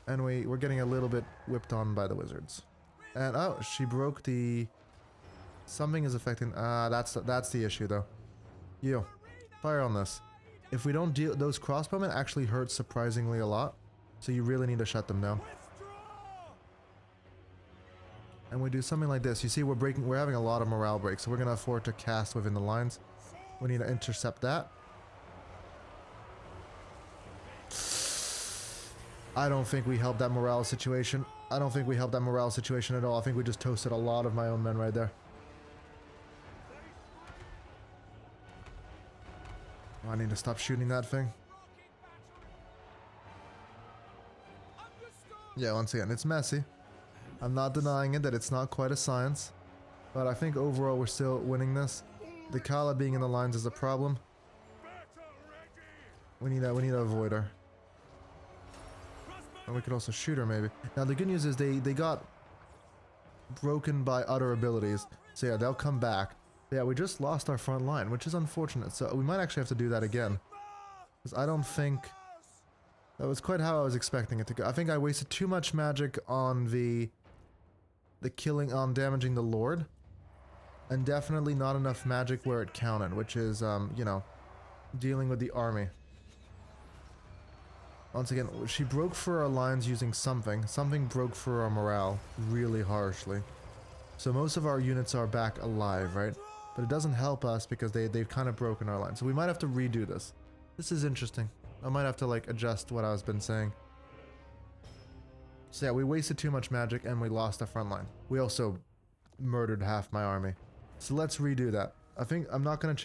And we're getting a little bit whipped on by the wizards. And oh, she broke the. Something is affecting. That's the issue though. You, fire on this. If we don't deal, those crossbowmen actually hurt surprisingly a lot. So you really need to shut them down. And we do something like this. You see, we're having a lot of morale breaks, so we're gonna afford to cast within the lines. We need to intercept that. I don't think we helped that morale situation. I don't think we helped that morale situation at all. I think we just toasted a lot of my own men right there. Oh, I need to stop shooting that thing. Yeah, once again, it's messy. I'm not denying it that it's not quite a science. But I think overall we're still winning this. Dechalla being in the lines is a problem. We need to avoid her. And we could also shoot her maybe. Now the good news is they got broken by other abilities. So yeah, they'll come back. Yeah, we just lost our front line, which is unfortunate. So we might actually have to do that again. Because I don't think that was quite how I was expecting it to go. I think I wasted too much magic on the killing, on damaging the Lord. And definitely not enough magic where it counted, which is, you know, dealing with the army. Once again, she broke through our lines using something. Something broke through our morale really harshly. So most of our units are back alive, right? But it doesn't help us because they've kind of broken our line. So we might have to redo this. This is interesting. I might have to like adjust what I've been saying. So yeah, we wasted too much magic and we lost the front line. We also murdered half my army. So let's redo that. I think I'm not going to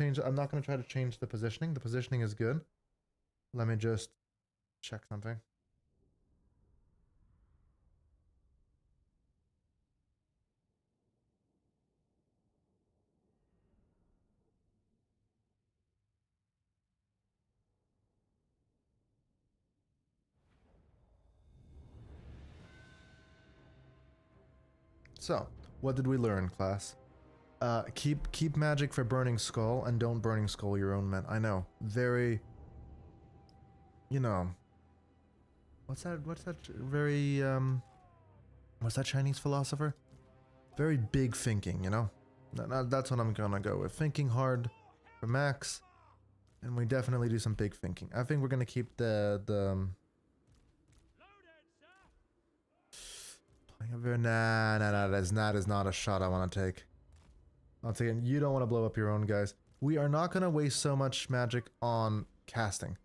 try to change the positioning. The positioning is good. Let me just check something. So, what did we learn, class? Keep magic for Burning Skull and don't Burning Skull your own men. I know, very, you know, what's that very, what's that Chinese philosopher? Very big thinking, you know? That's what I'm gonna go with. Thinking hard for max, and we definitely do some big thinking. I think we're gonna keep the Nah, that is not a shot I want to take. Once again, you don't want to blow up your own guys. We are not going to waste so much magic on casting.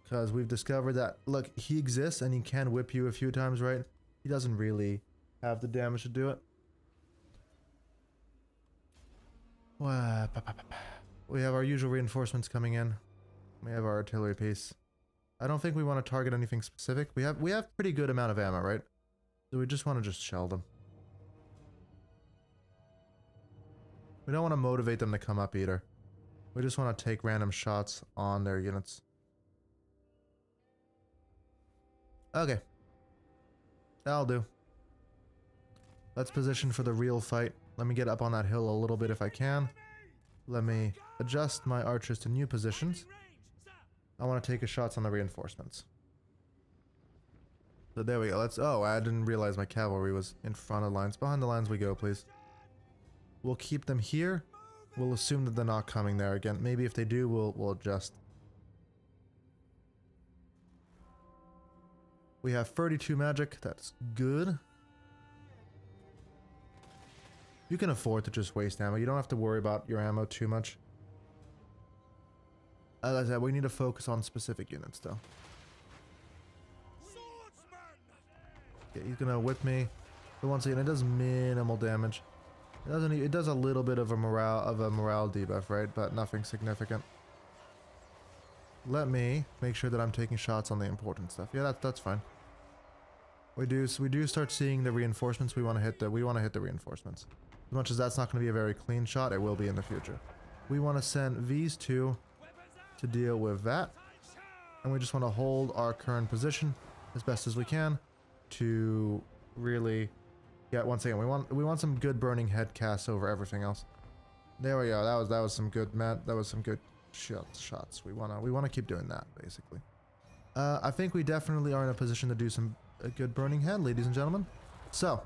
Because we've discovered that, look, he exists and he can whip you a few times, right? He doesn't really have the damage to do it. We have our usual reinforcements coming in. We have our artillery piece. I don't think we want to target anything specific. We have pretty good amount of ammo, right? So we just want to just shell them. We don't want to motivate them to come up either. We just want to take random shots on their units. Okay. That'll do. Let's position for the real fight. Let me get up on that hill a little bit if I can. Let me adjust my archers to new positions. I want to take a shots on the reinforcements. So there we go. Let's. Oh, I didn't realize my cavalry was in front of the lines. Behind the lines we go, please. We'll keep them here. We'll assume that they're not coming there again. Maybe if they do, we'll adjust. We have 32 magic. That's good. You can afford to just waste ammo. You don't have to worry about your ammo too much. As I said, we need to focus on specific units, though. Yeah, he's gonna whip me. But once again, it does minimal damage. It doesn't. It does a little bit of a morale debuff, right? But nothing significant. Let me make sure that I'm taking shots on the important stuff. Yeah, that's fine. We do start seeing the reinforcements. We want to hit the reinforcements. As much as that's not going to be a very clean shot, it will be in the future. We want to send these two to deal with that, and we just want to hold our current position as best as we can to really. Yeah, once again, we want some good burning head casts over everything else. There we go. That was some good, Matt. That was some good shots. We wanna keep doing that, basically. I think we definitely are in a position to do some good burning head, ladies and gentlemen. So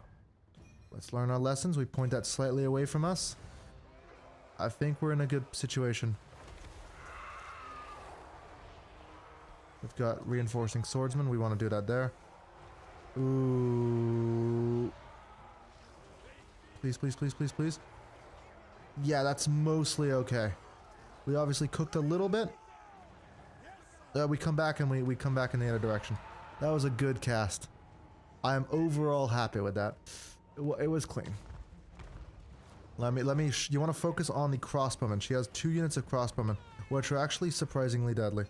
let's learn our lessons. We point that slightly away from us. I think we're in a good situation. We've got reinforcing swordsmen. We want to do that there. Ooh. Please, please, please, please, please. Yeah, that's mostly okay. We obviously cooked a little bit. We come back and we come back in the other direction. That was a good cast. I am overall happy with that. It was clean. Let me. You want to focus on the crossbowmen. She has 2 units of crossbowmen, which are actually surprisingly deadly,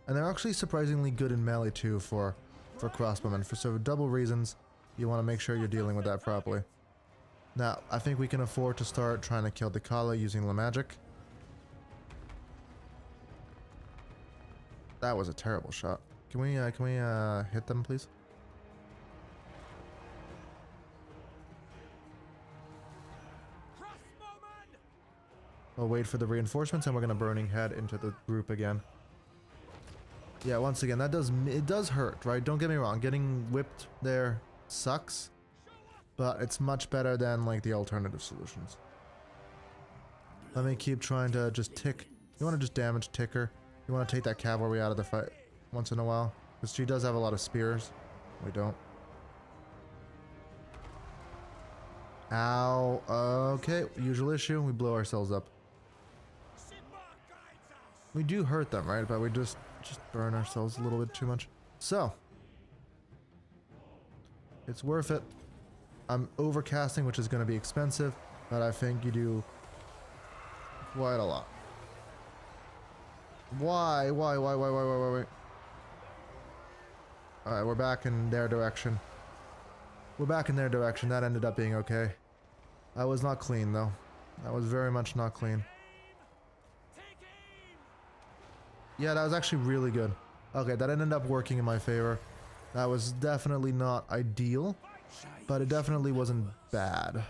and they're actually surprisingly good in melee too for crossbowmen. For sort of double reasons, you want to make sure you're dealing with that properly. Now, I think we can afford to start trying to kill Dechalla using the magic. That was a terrible shot. Can we hit them, please? We'll wait for the reinforcements, and we're gonna burning head into the group again. Yeah, once again, it does hurt, right? Don't get me wrong. Getting whipped there sucks. But it's much better than, like, the alternative solutions. Let me keep trying to just tick. You want to just damage ticker. You want to take that cavalry out of the fight once in a while. Because she does have a lot of spears. We don't. Ow. Okay, usual issue. We blow ourselves up. We do hurt them, right? But we just burn ourselves a little bit too much. So. It's worth it. I'm overcasting, which is going to be expensive, but I think you do quite a lot. Why? Alright, we're back in their direction. That ended up being okay. That was not clean, though. That was very much not clean. Yeah, that was actually really good. Okay, that ended up working in my favor. That was definitely not ideal. But it definitely wasn't bad.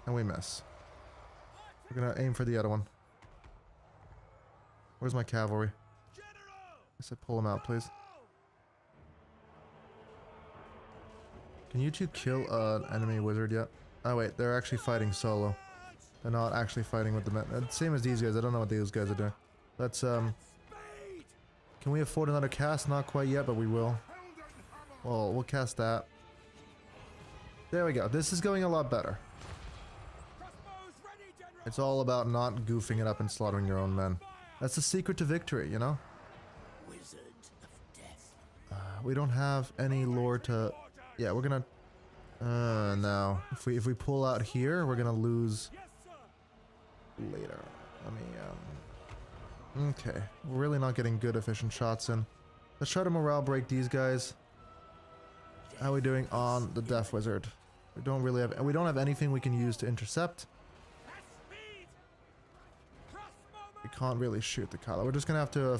And we miss. We're gonna aim for the other one. Where's my cavalry? I said pull them out, please. Can you two kill an enemy wizard yet? Oh wait, they're actually fighting solo. They're not actually fighting with the men. Same as these guys. I don't know what these guys are doing. Let's Can we afford another cast? Not quite yet, but we will. Well, we'll cast that. There we go. This is going a lot better. It's all about not goofing it up and slaughtering your own men. That's the secret to victory, you know? Wizard of death. We don't have any lore to... Yeah, we're gonna... no. If we pull out here, we're gonna lose... later. Let me, Okay. We're really not getting good, efficient shots in. Let's try to morale break these guys. How are we doing on the Death Wizard? We don't really have... We don't have anything we can use to intercept. We can't really shoot the Dechalla. We're just gonna have to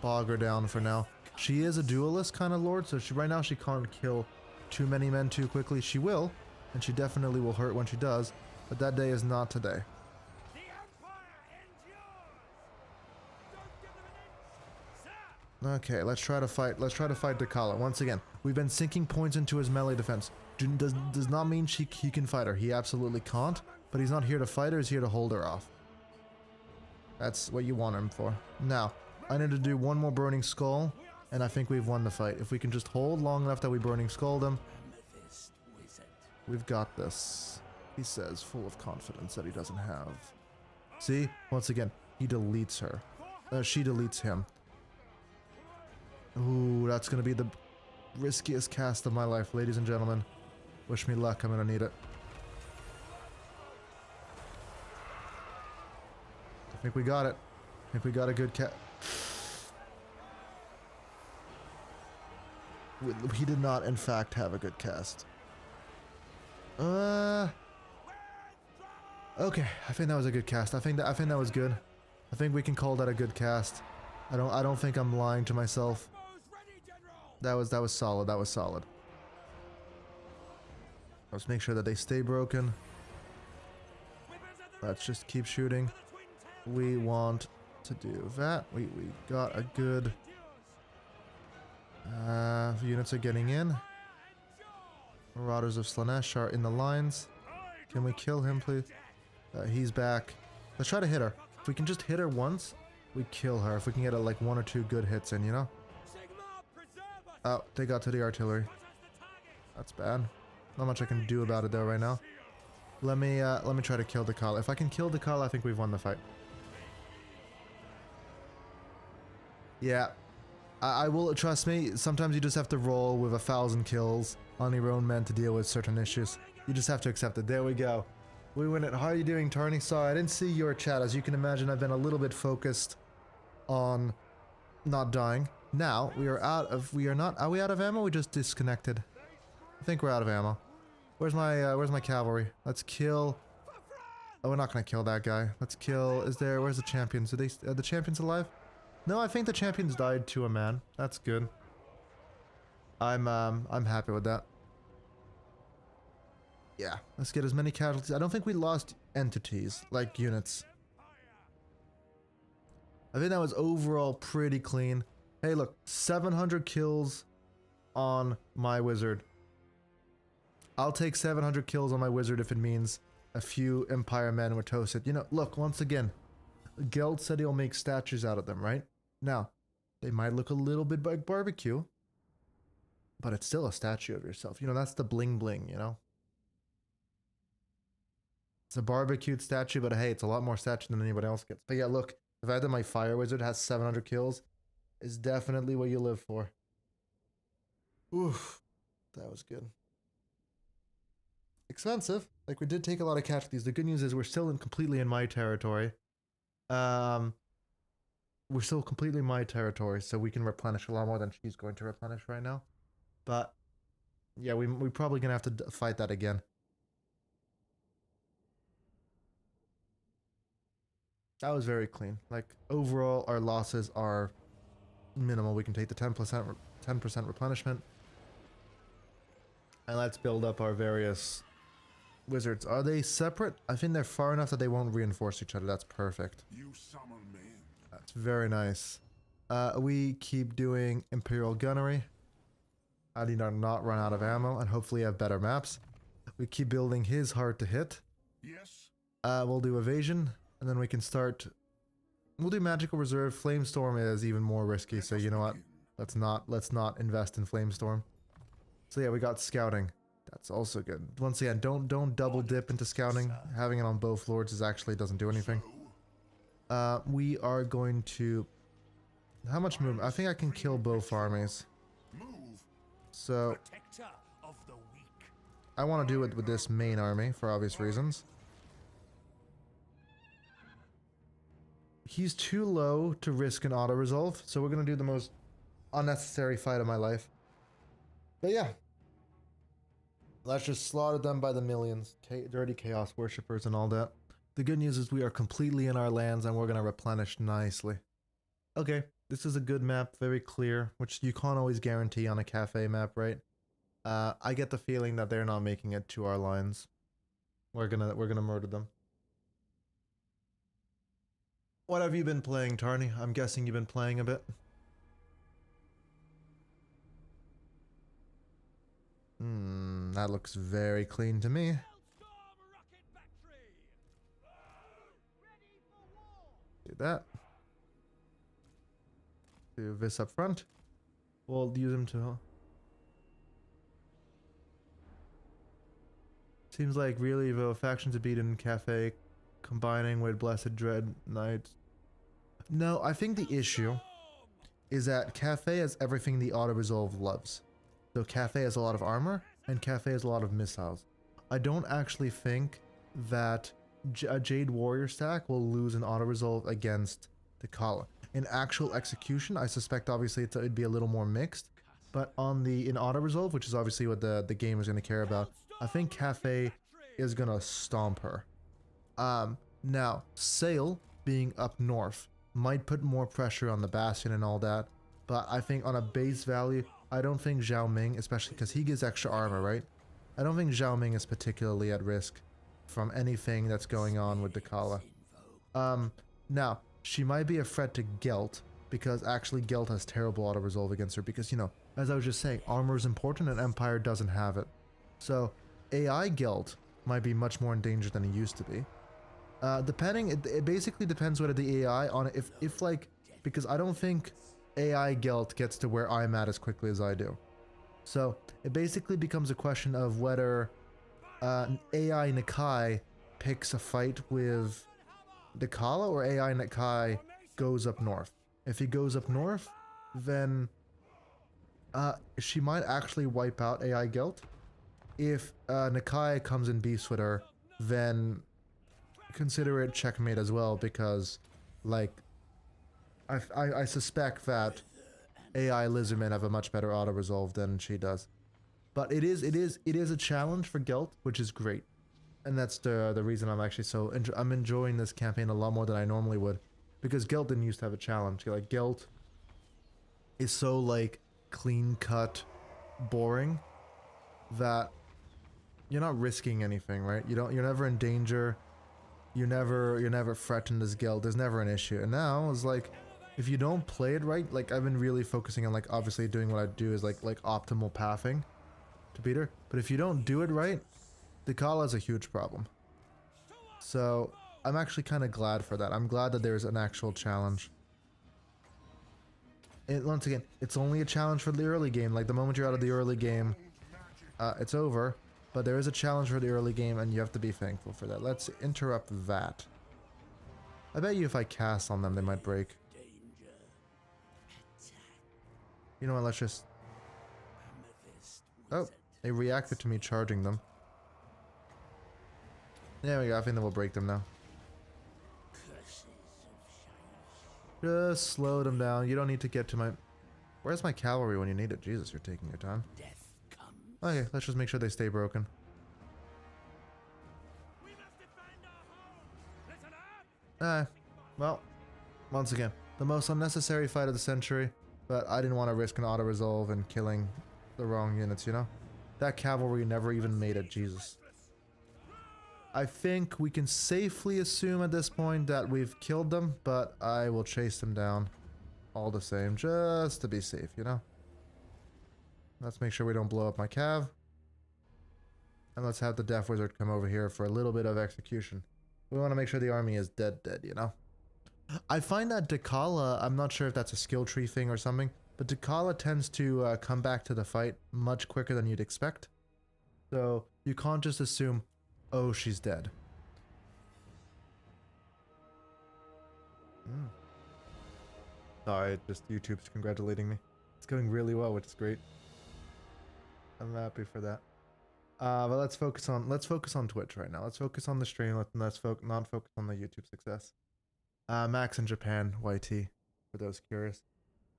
bog her down for now. She is a duelist kind of lord, so right now she can't kill too many men too quickly. She will, and she definitely will hurt when she does, but that day is not today. Okay, let's try to fight Dechalla. Once again, we've been sinking points into his melee defense. Does not mean he can fight her. He absolutely can't, but he's not here to fight her, he's here to hold her off. That's what you want him for. Now, I need to do one more Burning Skull, and I think we've won the fight. If we can just hold long enough that we Burning Skull them, we've got this. He says, full of confidence that he doesn't have. See? Once again, he deletes her. She deletes him. Ooh, that's gonna be the riskiest cast of my life, ladies and gentlemen. Wish me luck, I'm gonna need it. I think we got it. I think we got a good he did not, in fact, have a good cast. Okay, I think that was a good cast. I think that was good. I think we can call that a good cast. I don't think I'm lying to myself. That was solid. That was solid. Let's make sure that they stay broken. Let's just keep shooting. We want to do that. We got a good... units are getting in. Marauders of Slanesh are in the lines. Can we kill him, please? He's back. Let's try to hit her. If we can just hit her once, we kill her. If we can get like 1 or 2 good hits in, you know? Oh, they got to the artillery. That's bad. Not much I can do about it though right now. Let me try to kill Dechalla. If I can kill Dechalla, I think we've won the fight. Yeah. I will, trust me, sometimes you just have to roll with 1,000 kills on your own men to deal with certain issues. You just have to accept it. There we go. We win it. How are you doing, Tarny? Sorry, I didn't see your chat. As you can imagine, I've been a little bit focused on not dying. Now, are we out of ammo? We just disconnected. I think we're out of ammo. Where's my cavalry? Let's kill... Oh, we're not gonna kill that guy. Let's kill... Where's the champions? Are the champions alive? No, I think the champions died to a man. That's good. I'm happy with that. Yeah, let's get as many casualties. I don't think we lost entities, like units. I think that was overall pretty clean. Hey, look, 700 kills on my wizard. I'll take 700 kills on my wizard if it means a few Empire men were toasted. You know, look, once again, Gelt said he'll make statues out of them, right? Now, they might look a little bit like barbecue, but it's still a statue of yourself. You know, that's the bling bling, you know? It's a barbecued statue, but hey, it's a lot more statue than anybody else gets. But yeah, look, the fact that my fire wizard has 700 kills is definitely what you live for. Oof, that was good. Expensive. Like, we did take a lot of casualties. The good news is we're still completely in my territory. We're still completely in my territory, so we can replenish a lot more than she's going to replenish right now. But yeah, we're probably gonna have to fight that again. That was very clean. Like, overall, our losses are minimal. We can take the 10% replenishment. And let's build up our various wizards. Are they separate? I think they're far enough that they won't reinforce each other. That's perfect. You summon me. That's very nice. We keep doing Imperial Gunnery. I need to not run out of ammo and hopefully have better maps. We keep building his hard to hit. Yes. We'll do Evasion, and then we can start... We'll do Magical Reserve. Flamestorm is even more risky, so you know what? Let's not invest in Flamestorm. So yeah, we got scouting. That's also good. Once again, don't double dip into scouting. Having it on both lords is actually doesn't do anything. We are going to... How much movement? I think I can kill both armies. So I want to do it with this main army for obvious reasons. He's too low to risk an auto-resolve, so we're going to do the most unnecessary fight of my life. But yeah. Let's just slaughter them by the millions. Dirty Chaos Worshippers and all that. The good news is we are completely in our lands and we're going to replenish nicely. Okay, this is a good map, very clear, which you can't always guarantee on a cafe map, right? I get the feeling that they're not making it to our lines. We're gonna murder them. What have you been playing, Tarny? I'm guessing you've been playing a bit. That looks very clean to me. Do that. Do this up front. We'll use him to... Seems like really the faction to beat in Cafe combining with Blessed Dread Knights. No, I think the issue is that Cafe has everything the auto-resolve loves. So Cafe has a lot of armor, and Cafe has a lot of missiles. I don't actually think that a Jade Warrior stack will lose an auto-resolve against Dechalla. In actual execution, I suspect obviously it'd be a little more mixed, but in auto-resolve, which is obviously what the game is going to care about, I think Cafe is going to stomp her. Now, Sail being up north might put more pressure on the Bastion and all that, but I think on a base value, I don't think Zhao Ming, especially because he gives extra armor, right? I don't think Zhao Ming is particularly at risk from anything that's going on with Dechalla. Now, she might be a threat to Gelt, because actually Gelt has terrible auto-resolve against her, because, you know, as I was just saying, armor is important and Empire doesn't have it. So, AI Gelt might be much more in danger than he used to be. It basically depends whether the AI on it, if like, because I don't think AI Gelt gets to where I'm at as quickly as I do. So, it basically becomes a question of whether AI Nakai picks a fight with Dechalla or AI Nakai goes up north. If he goes up north, then she might actually wipe out AI Gelt. If Nakai comes and beefs with her, then consider it checkmate as well, because like I suspect that AI Lizardmen have a much better auto resolve than she does. But it is a challenge for Gelt, which is great. And that's the reason I'm actually I'm enjoying this campaign a lot more than I normally would, because Gelt didn't used to have a challenge. Like Gelt is so like clean cut boring that you're not risking anything, right? You're never in danger. You're never threatened as Gelt. There's never an issue. And now it's like, if you don't play it right, like I've been really focusing on like obviously doing what I do is like optimal pathing to beat her. But if you don't do it right, Dechalla is a huge problem. So I'm actually kind of glad for that. I'm glad that there's an actual challenge. And once again, it's only a challenge for the early game. Like the moment you're out of the early game, it's over. But there is a challenge for the early game, and you have to be thankful for that. Let's interrupt that. I bet you if I cast on them, they might break. You know what, let's just... Oh, they reacted to me charging them. There we go, I think that will break them now. Just slow them down. You don't need to get to my... Where's my cavalry when you need it? Jesus, you're taking your time. Okay, let's just make sure they stay broken. Well, once again, the most unnecessary fight of the century, but I didn't want to risk an auto-resolve and killing the wrong units, you know? That cavalry never even made it, Jesus. I think we can safely assume at this point that we've killed them, but I will chase them down all the same, just to be safe, you know? Let's make sure we don't blow up my cav. And let's have the Death Wizard come over here for a little bit of execution. We want to make sure the army is dead, you know? I find that Dechalla, I'm not sure if that's a skill tree thing or something, but Dechalla tends to come back to the fight much quicker than you'd expect. So you can't just assume, oh, she's dead. Sorry, just YouTube's congratulating me. It's going really well, which is great. I'm happy for that. But let's focus on Twitch right now. Let's focus on the stream. Let's not focus on the YouTube success. Max in Japan, YT, for those curious.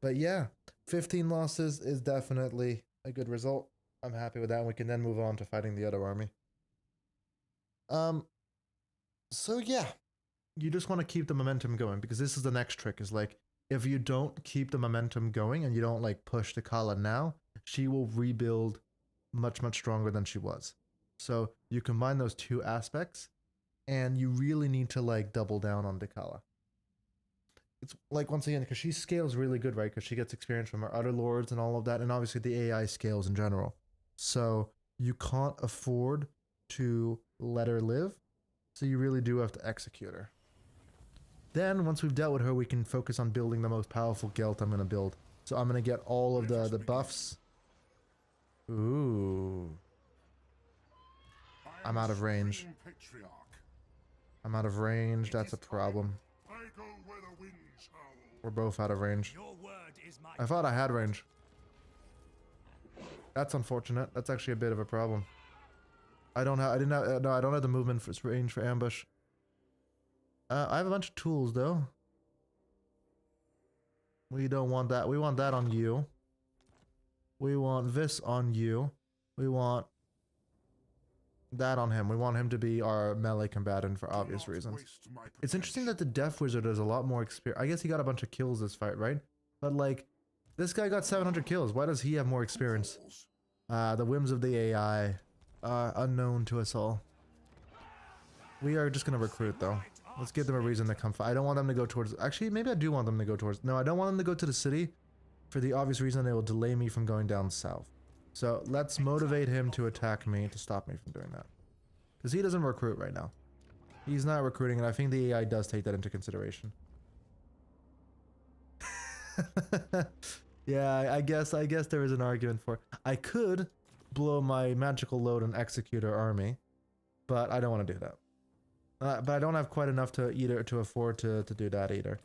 But yeah, 15 losses is definitely a good result. I'm happy with that, and we can then move on to fighting the other army. So yeah, you just want to keep the momentum going, because this is the next trick, is like, if you don't keep the momentum going and you don't like push Dechalla now, she will rebuild much stronger than she was. So you combine those two aspects, and you really need to like double down on Dechalla. It's like, once again, because she scales really good, right? Because she gets experience from her other lords and all of that, and obviously the AI scales in general. So you can't afford to let her live, so you really do have to execute her. Then once we've dealt with her, we can focus on building the most powerful Gelt I'm going to build. So I'm going to get all of the buffs. Ooh. I'm out of range. I'm out of range, that's a problem. We're both out of range. I thought I had range. That's unfortunate. That's actually a bit of a problem. I don't have the movement for range for ambush. I have a bunch of tools though. We don't want that. We want that on you. We want this on you. We want that on him. We want him to be our melee combatant for obvious reasons. It's interesting that the Death Wizard has a lot more experience. I guess he got a bunch of kills this fight, right? But like, this guy got 700 kills. Why does he have more experience? The whims of the AI are unknown to us all. We are just gonna recruit though. Let's give them a reason to come fight. I don't want them to go towards... Actually, maybe I do want them to go towards... No, I don't want them to go to the city for the obvious reason they will delay me from going down south. So let's motivate him to attack me to stop me from doing that. Because he doesn't recruit right now. He's not recruiting, and I think the AI does take that into consideration. Yeah, I guess there is an argument for it. I could blow my magical load and execute our army, but I don't want to do that. But I don't have quite enough to afford to do that either.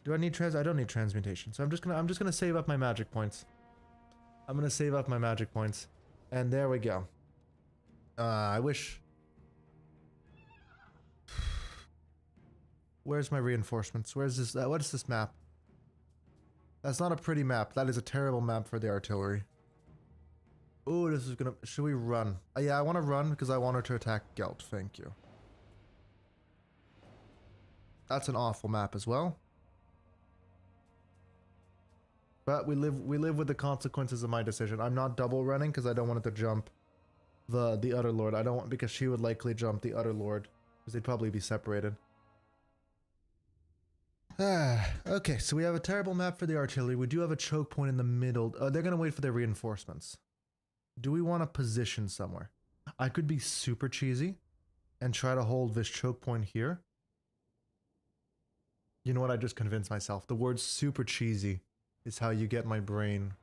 Do I need I don't need transmutation, so I'm just gonna save up my magic points. I'm gonna save up my magic points, and there we go. I wish. Where's my reinforcements? Where's this? What is this map? That's not a pretty map. That is a terrible map for the artillery. Oh, this is gonna. Should we run? Yeah, I want to run because I want her to attack Gelt. Thank you. That's an awful map as well. But we live with the consequences of my decision. I'm not double running because I don't want it to jump the other lord. I don't want, because she would likely jump the other lord because they'd probably be separated. Okay, so we have a terrible map for the artillery. We do have a choke point in the middle. They're gonna wait for their reinforcements. Do we want to position somewhere? I could be super cheesy and try to hold this choke point here. You know what? I just convinced myself. The word super cheesy is how you get my brain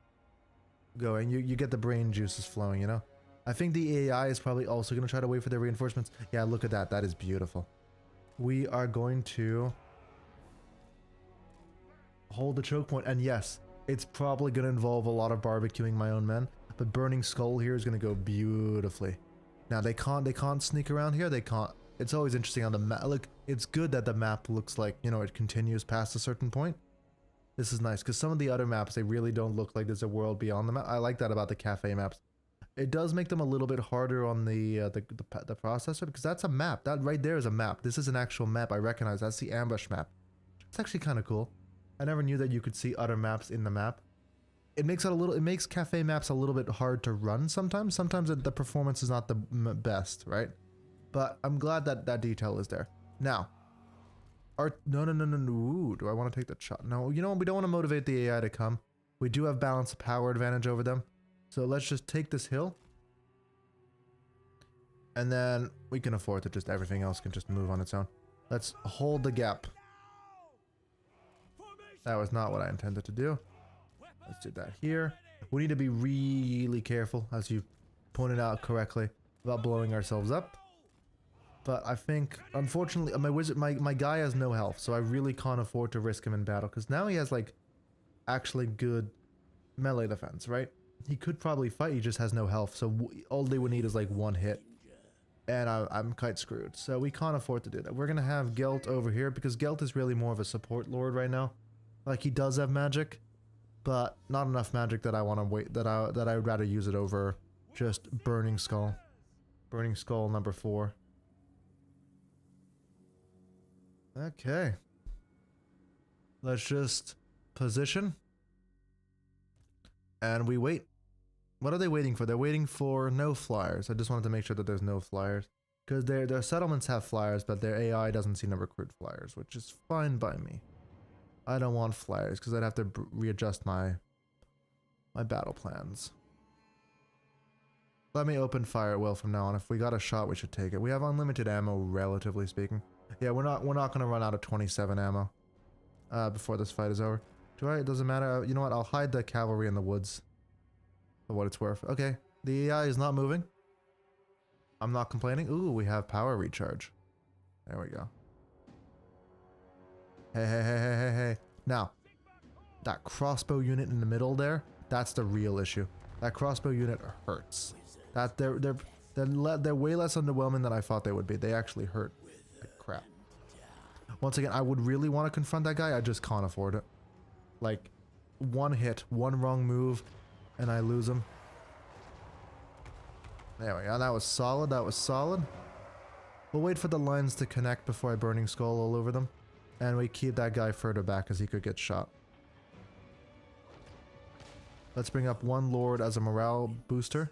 going. You get the brain juices flowing, you know? I think the AI is probably also going to try to wait for their reinforcements. Yeah, look at that. That is beautiful. We are going to hold the choke point. And yes, it's probably going to involve a lot of barbecuing my own men. But Burning Skull here is going to go beautifully. Now, they can't sneak around here. They can't. It's always interesting on the map. Look, it's good that the map looks like, you know, it continues past a certain point. This is nice, because some of the other maps, they really don't look like there's a world beyond the map. I like that about the cafe maps. It does make them a little bit harder on the processor, because that's a map. That right there is a map. This is an actual map. I recognize. That's the ambush map. It's actually kind of cool. I never knew that you could see other maps in the map. It makes cafe maps a little bit hard to run sometimes. Sometimes the performance is not the best, right? But I'm glad that that detail is there. Now, no. Ooh, do I want to take that shot? No, you know what? We don't want to motivate the AI to come. We do have balance of power advantage over them. So let's just take this hill. And then we can afford to just, everything else can just move on its own. Let's hold the gap. That was not what I intended to do. Let's do that here. We need to be really careful, as you pointed out correctly, about blowing ourselves up. But I think, unfortunately, my guy has no health, so I really can't afford to risk him in battle, because now he has, like, actually good melee defense, right? He could probably fight, he just has no health, so all they would need is, like, one hit. And I'm quite screwed, so we can't afford to do that. We're gonna have Gelt over here, because Gelt is really more of a support lord right now. Like, he does have magic, but not enough magic that I want to wait, that I would rather use it over just Burning Skull. Burning Skull number 4. Okay. Let's just position. And we wait. What are they waiting for? They're waiting for no flyers. I just wanted to make sure that there's no flyers. Because their settlements have flyers, but their AI doesn't seem to recruit flyers, which is fine by me. I don't want flyers, because I'd have to readjust my battle plans. Let me open fire at will from now on. If we got a shot, we should take it. We have unlimited ammo, relatively speaking. Yeah, we're not going to run out of 27 ammo before this fight is over. It doesn't matter. You know what? I'll hide the cavalry in the woods for what it's worth. Okay, the AI is not moving. I'm not complaining. Ooh, we have power recharge. There we go. Hey. Now, that crossbow unit in the middle there, that's the real issue. That crossbow unit hurts. That they're way less underwhelming than I thought they would be. They actually hurt like crap. Once again, I would really want to confront that guy. I just can't afford it. Like, one hit, one wrong move, and I lose him. There we go. That was solid. That was solid. We'll wait for the lines to connect before I Burning Skull all over them. And we keep that guy further back as he could get shot. Let's bring up one lord as a morale booster.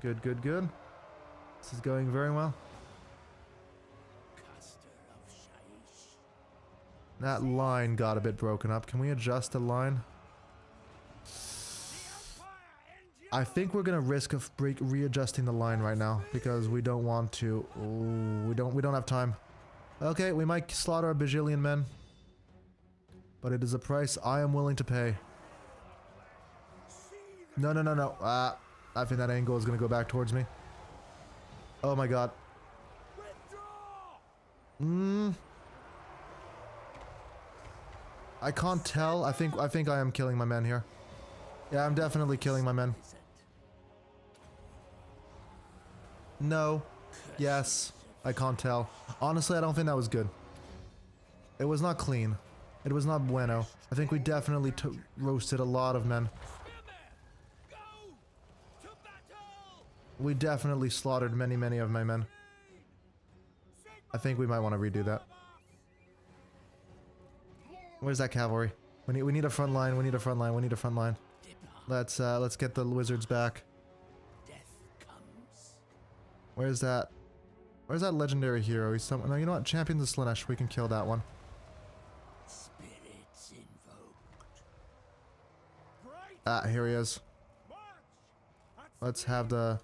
Good. This is going very well. That line got a bit broken up. Can we adjust the line? I think we're gonna risk of readjusting the line right now because we don't want to. Ooh, we don't have time. Okay, we might slaughter a bajillion men, but it is a price I am willing to pay. No. I think that angle is gonna go back towards me. Oh my god. I can't tell. I think I am killing my men here. Yeah, I'm definitely killing my men. No. Yes. I can't tell. Honestly, I don't think that was good. It was not clean. It was not bueno. I think we definitely roasted a lot of men. We definitely slaughtered many of my men. I think we might want to redo that. Where's that cavalry? We need a front line. We need a front line. We need a front line. Let's get the wizards back. Where's that? Where's that legendary hero? He's some. No, you know what? Champion the Slanesh. We can kill that one. Ah, here he is. Let's have the.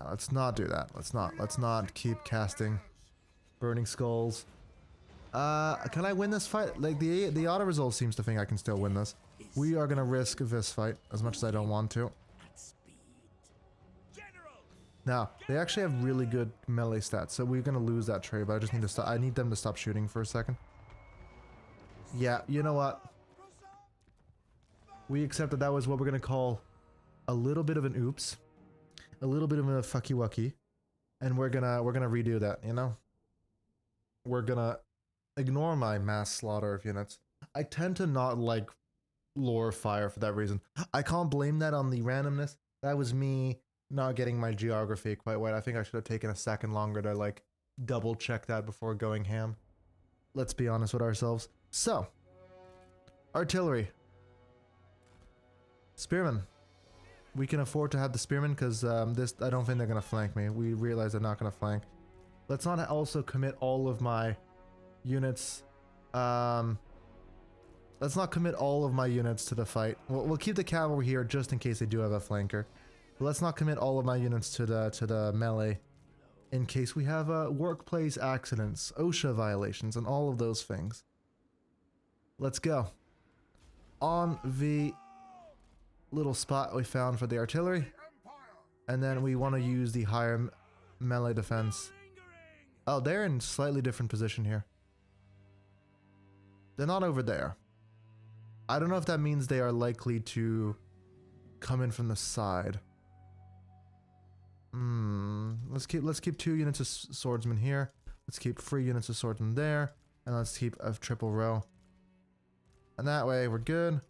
Let's not do that. Let's not keep casting Burning Skulls. Can I win this fight? Like, the auto result seems to think I can still win this. We are gonna risk this fight as much as I don't want to. Now, they actually have really good melee stats, so we're gonna lose that trade, but I just need to stop. I need them to stop shooting for a second. Yeah, you know what? We accept that was what we're gonna call a little bit of an oops. A little bit of a fucky wucky. And we're gonna redo that, you know? We're gonna ignore my mass slaughter of units. I tend to not like lore fire for that reason. I can't blame that on the randomness. That was me not getting my geography quite right. I think I should have taken a second longer to like double check that before going ham. Let's be honest with ourselves. So, artillery. Spearmen. We can afford to have the spearmen because this, I don't think they're going to flank me. We realize they're not going to flank. Let's not also commit all of my units. Let's not commit all of my units to the fight. We'll keep the cavalry here just in case they do have a flanker. But let's not commit all of my units to the melee in case we have workplace accidents, OSHA violations, and all of those things. Let's go. On the little spot we found for the artillery. And then we want to use the higher melee defense. Oh, they're in slightly different position here. They're not over there. I don't know if that means they are likely to come in from the side. Let's keep 2 units of swordsmen here. Let's keep 3 units of swordsmen there. And let's keep a triple row. And that way we're good.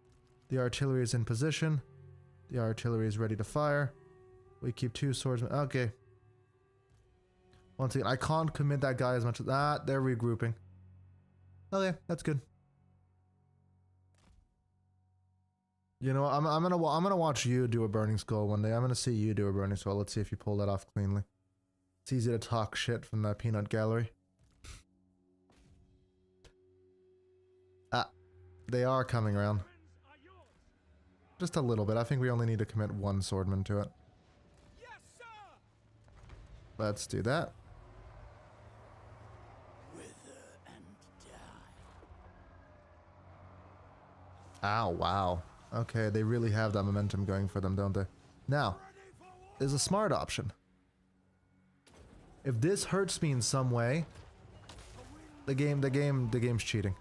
The artillery is in position. The artillery is ready to fire. We keep 2 swordsmen. Okay. Once again, I can't commit that guy as much as that. They're regrouping. Okay, that's good. You know, I'm gonna watch you do a burning skull one day. I'm gonna see you do a burning skull. Let's see if you pull that off cleanly. It's easy to talk shit from the peanut gallery. Ah, they are coming around. Just a little bit. I think we only need to commit 1 swordman to it. Yes, sir. Let's do that. Wither and die. Ow, wow. Okay, they really have that momentum going for them, don't they? Now, there's a smart option. If this hurts me in some way, the game's cheating.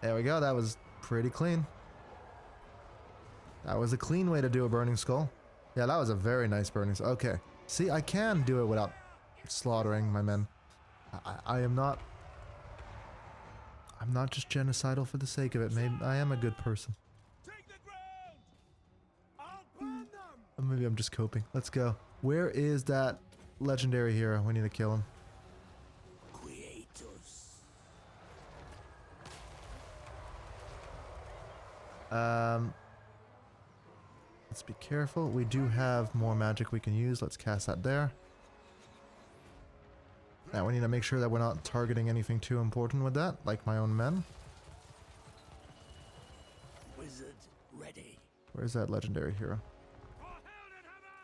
There we go, that was pretty clean. That was a clean way to do a burning skull. Yeah, that was a very nice burning skull. Okay, see, I can do it without slaughtering my men. I'm not just genocidal for the sake of it. Maybe I am a good person. Take the ground. I'll burn them. Or maybe I'm just coping. Let's go. Where is that legendary hero? We need to kill him. Quietus. Let's be careful. We do have more magic we can use. Let's cast that there. Now we need to make sure that we're not targeting anything too important with that, like my own men. Wizard ready. Where's that legendary hero?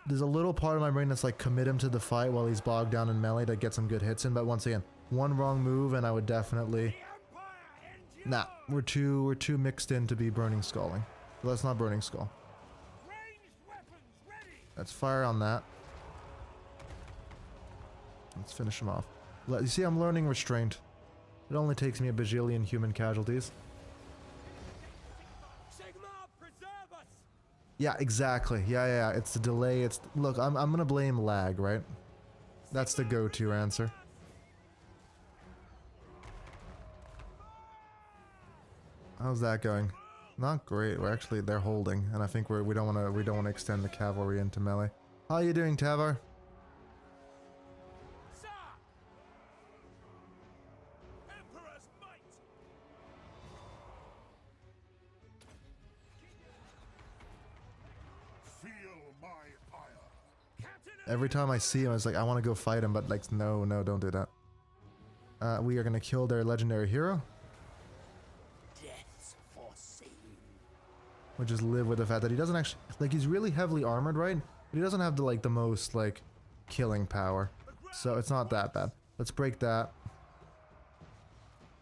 There's a little part of my brain that's like, commit him to the fight while he's bogged down in melee to get some good hits in, but once again, one wrong move and I would definitely... Nah, we're too mixed in to be burning skulling. So let's not burning skull. Let's fire on that. Let's finish him off. You see, I'm learning restraint. It only takes me a bajillion human casualties. Yeah, exactly. Yeah. It's the delay. It's look. I'm gonna blame lag, right? That's the go-to answer. How's that going? Not great. They're holding, and I think we don't want to extend the cavalry into melee. How are you doing, Tavar? Every time I see him, it's like, I want to go fight him, but like, no, don't do that. We are going to kill their legendary hero. Death's foreseen. We'll just live with the fact that he doesn't actually, like, he's really heavily armored, right? But he doesn't have the, like, the most, like, killing power. So it's not that bad. Let's break that.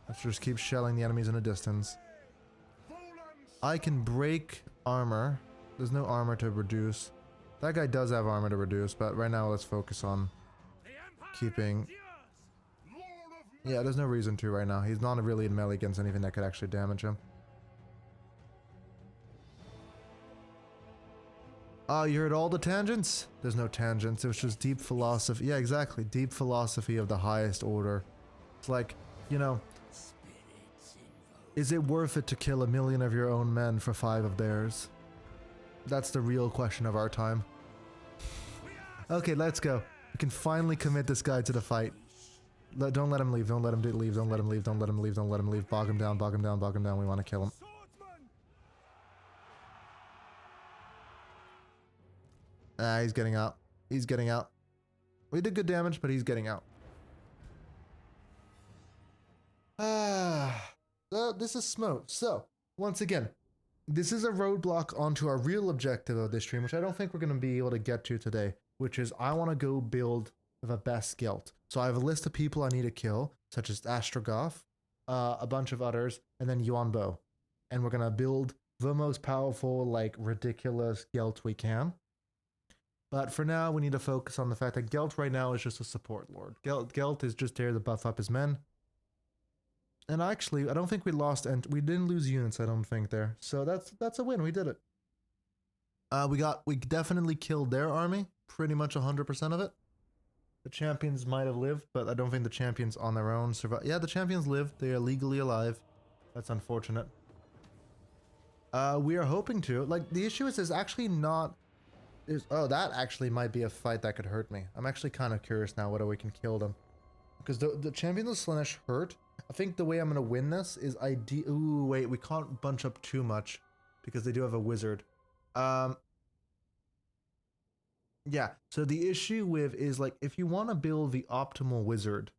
Let's just keep shelling the enemies in a distance. I can break armor. There's no armor to reduce. That guy does have armor to reduce, but right now let's focus on keeping... Yeah, there's no reason to right now. He's not really in melee against anything that could actually damage him. Oh, you heard all the tangents? There's no tangents. It was just deep philosophy. Yeah, exactly. Deep philosophy of the highest order. It's like, you know... Is it worth it to kill 1 million of your own men for 5 of theirs? That's the real question of our time. Okay, let's go. We can finally commit this guy to the fight. Don't let him leave. Don't let him leave. Don't let him leave. Don't let him leave. Don't let him leave. Bog him down. Bog him down. Bog him down. We want to kill him. Ah, he's getting out. He's getting out. We did good damage, but he's getting out. Ah, this is smoke. So, once again, this is a roadblock onto our real objective of this stream, which I don't think we're going to be able to get to today, which is I want to go build the best Gelt. So I have a list of people I need to kill, such as Astrogoth, a bunch of others, and then Yuan Bo. And we're going to build the most powerful, like, ridiculous Gelt we can. But for now, we need to focus on the fact that Gelt right now is just a support lord. Gelt is just there to buff up his men. And actually, I don't think we lost, and we didn't lose units, I don't think, there. So that's a win, we did it. We definitely killed their army, pretty much 100% of it. The champions might have lived, but I don't think the champions on their own survived. Yeah, the champions lived, they are legally alive. That's unfortunate. We are hoping to, like, the issue is actually not, oh, that actually might be a fight that could hurt me. I'm actually kind of curious now whether we can kill them. Because the champions of Slaanesh hurt. I think the way I'm going to win this is ooh, wait, we can't bunch up too much because they do have a wizard. Yeah, so the issue with is, like, if you want to build the optimal wizard,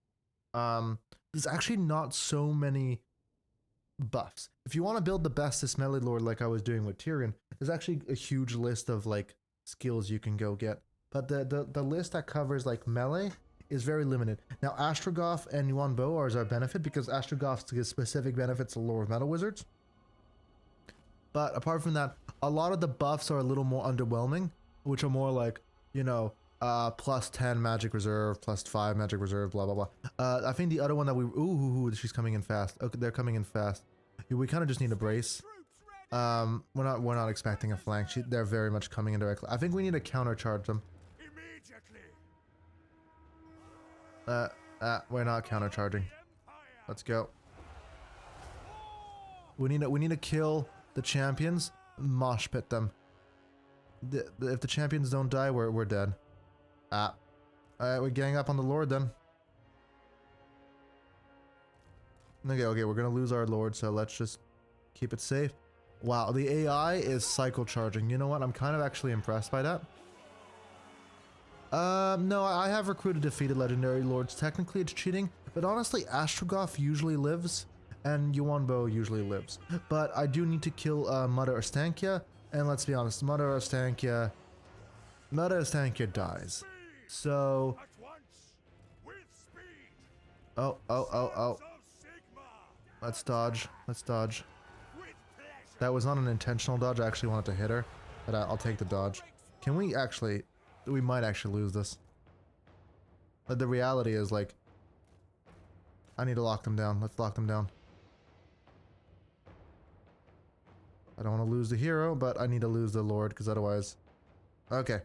there's actually not so many buffs. If you want to build the bestest melee lord like I was doing with Tyrion, there's actually a huge list of, like, skills you can go get. But the list that covers, like, melee is very limited. Now, Astrogoth and Yuan Bo are as our benefit because Astrogoth gives specific benefits to Lord of Metal Wizards. But apart from that, a lot of the buffs are a little more underwhelming, which are more like, you know, plus 10 magic reserve, plus 5 magic reserve, blah, blah, blah. I think the other one that ooh, she's coming in fast. Okay, they're coming in fast. We kind of just need a brace. We're not expecting a flank. They're very much coming in directly. I think we need to countercharge them. We're not countercharging. Let's go. We need to kill the champions, mosh pit them. If the champions don't die, we're dead. Alright, we gang up on the lord then. Okay, we're gonna lose our lord, so let's just keep it safe. Wow, the AI is cycle charging. You know what? I'm kind of actually impressed by that. No, I have recruited defeated legendary lords. Technically it's cheating, but honestly Astrogoth usually lives and Yuan Bo usually lives. But I do need to kill Mother Ostankya, and let's be honest, Mother Ostankya dies. So oh. Let's dodge. That was not an intentional dodge. I actually wanted to hit her, but I'll take the dodge. Can we actually... We might actually lose this. But the reality is, like... I need to lock them down. Let's lock them down. I don't want to lose the hero, but I need to lose the lord, because otherwise... Okay.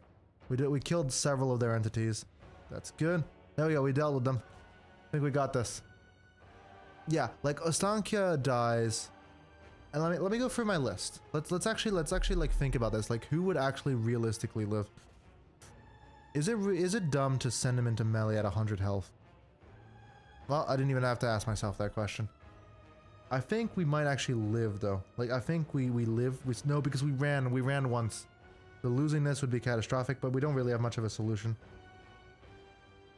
We killed several of their entities. That's good. There we go, we dealt with them. I think we got this. Yeah, like, Ostankya dies... And let me go through my list. Let's actually like think about this. Like, who would actually realistically live? Is it dumb to send him into melee at 100 health? Well, I didn't even have to ask myself that question. I think we might actually live though. Like, I think we live. No, because we ran once. So losing this would be catastrophic, but we don't really have much of a solution.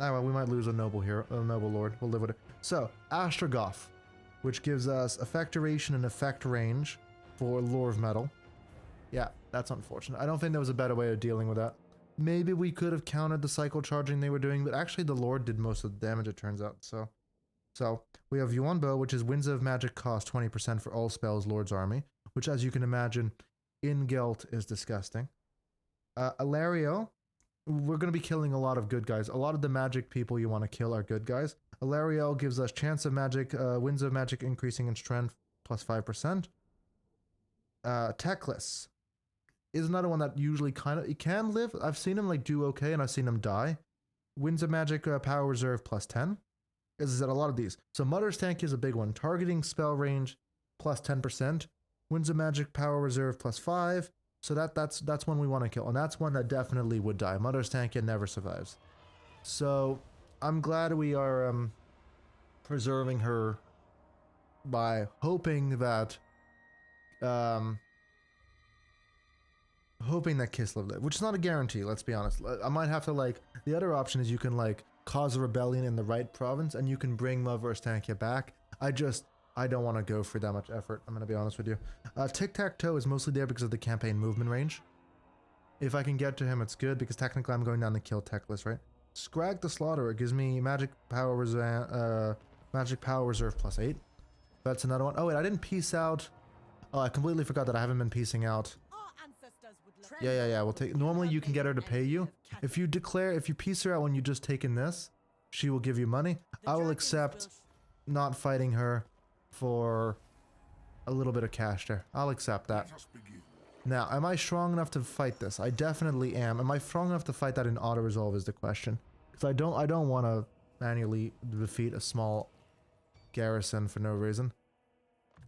Ah, well, we might lose a noble hero, a noble lord. We'll live with it. So, Astrogoth, which gives us effect duration and effect range for Lore of Metal. Yeah, that's unfortunate. I don't think there was a better way of dealing with that. Maybe we could have countered the cycle charging they were doing, but actually the Lord did most of the damage, it turns out. So we have Yuan Bo, which is Winds of Magic cost 20% for all spells Lord's Army, which, as you can imagine, in Gelt is disgusting. Ilario, we're going to be killing a lot of good guys. A lot of the magic people you want to kill are good guys. Ilario gives us chance of magic, Winds of Magic increasing in strength plus 5%. Teclis is another one that usually he can live. I've seen him like do okay, and I've seen him die. Winds of Magic power reserve plus 10. As I said, a lot of these. So Mother's Tank is a big one. Targeting spell range plus 10%. Winds of Magic power reserve plus 5. So that's one we want to kill, and that's one that definitely would die. Mother's Tank never survives. So I'm glad we are preserving her by hoping that Kislev live, which is not a guarantee, let's be honest. I might have to, like, the other option is you can, like, cause a rebellion in the right province and you can bring Mother Ostankya back. I don't want to go for that much effort. I'm going to be honest with you. Tic-tac-toe is mostly there because of the campaign movement range. If I can get to him, it's good because technically I'm going down the kill tech list, right? Scrag the Slaughterer gives me magic power reserve +8. That's another one. Oh wait, I didn't piece out. Oh, I completely forgot that I haven't been piecing out. Our ancestors would love Yeah. We'll take. Normally you can get her to pay you. If you piece her out when you just taken this, she will give you money. I will accept not fighting her for a little bit of cash there. I'll accept that. Now, am I strong enough to fight this? I definitely am. Am I strong enough to fight that in auto resolve is the question. Because I don't want to manually defeat a small garrison for no reason.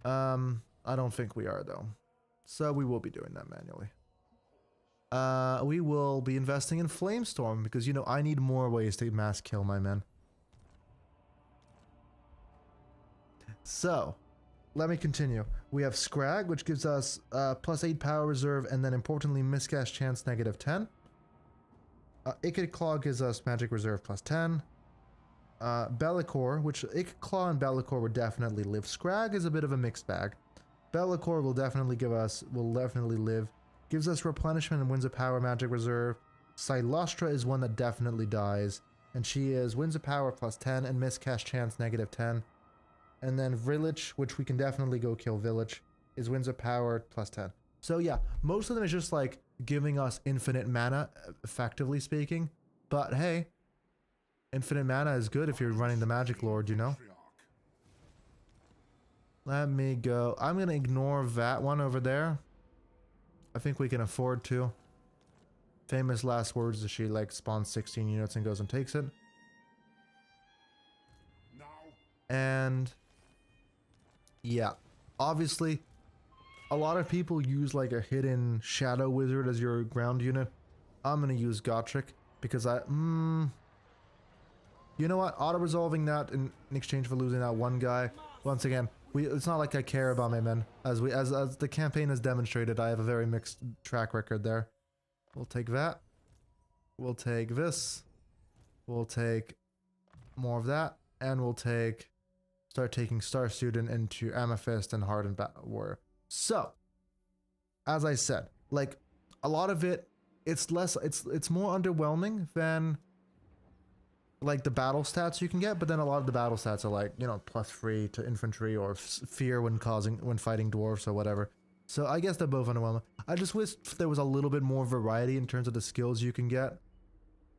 I don't think we are though. So we will be doing that manually. We will be investing in Flamestorm because, you know, I need more ways to mass kill my men. So, let me continue. We have Scrag, which gives us +8 power reserve, and then importantly, miscast chance -10. Ikid Claw gives us magic reserve +10. Bellicor, which Ikid Claw and Bellicor would definitely live. Scrag is a bit of a mixed bag. Bellicor will definitely live. Gives us replenishment and Winds of Power magic reserve. Silostra is one that definitely dies, and she is Winds of Power +10 and miscast chance -10. And then Village, which we can definitely go kill Village, is Winds of Power +10. So yeah, most of them is just like giving us infinite mana, effectively speaking. But hey, infinite mana is good if you're running the Magic Lord, you know? Let me go. I'm gonna ignore that one over there. I think we can afford to. Famous last words is she like spawns 16 units and goes and takes it. And yeah, obviously a lot of people use like a hidden shadow wizard as your ground unit. I'm gonna use Gotrek because you know what, auto resolving that in exchange for losing that one guy. Once again, it's not like I care about my men. As the campaign has demonstrated, I have a very mixed track record there. We'll take that. We'll take this. We'll take more of that. And we'll start taking Star Student into Amethyst and Hardened Warrior. So, as I said, like a lot of it's more underwhelming than like the battle stats you can get, but then a lot of the battle stats are like, you know, +3 to infantry or fear when fighting dwarves or whatever. So I guess they're both underwhelming. I just wish there was a little bit more variety in terms of the skills you can get.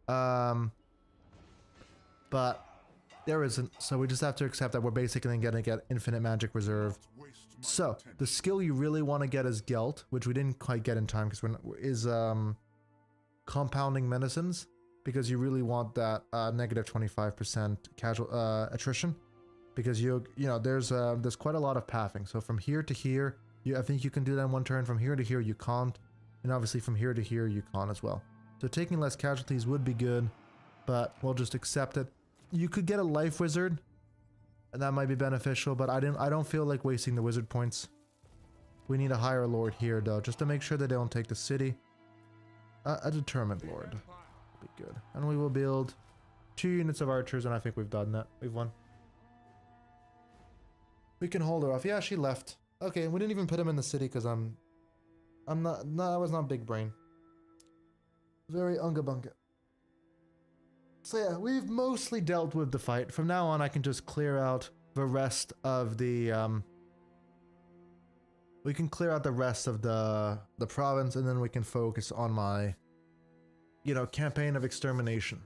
But there isn't, so we just have to accept that we're basically gonna get infinite magic reserve. So the skill you really want to get is Gelt, which we didn't quite get in time because is compounding medicines. Because you really want that -25% casual attrition, because you know there's quite a lot of pathing. So from here to here, I think you can do that in one turn. From here to here, you can't, and obviously from here to here, you can't as well. So taking less casualties would be good, but we'll just accept it. You could get a life wizard, and that might be beneficial. But I don't feel like wasting the wizard points. We need a higher lord here though, just to make sure they don't take the city. A determined lord. Be good. And we will build 2 units of archers, and I think we've done that. We've won. We can hold her off. Yeah, she left. Okay, we didn't even put him in the city because I was not big brain. Very unga bunga. So yeah, we've mostly dealt with the fight. From now on, I can just clear out the rest of the we can clear out the rest of the province, and then we can focus on my, you know, campaign of extermination.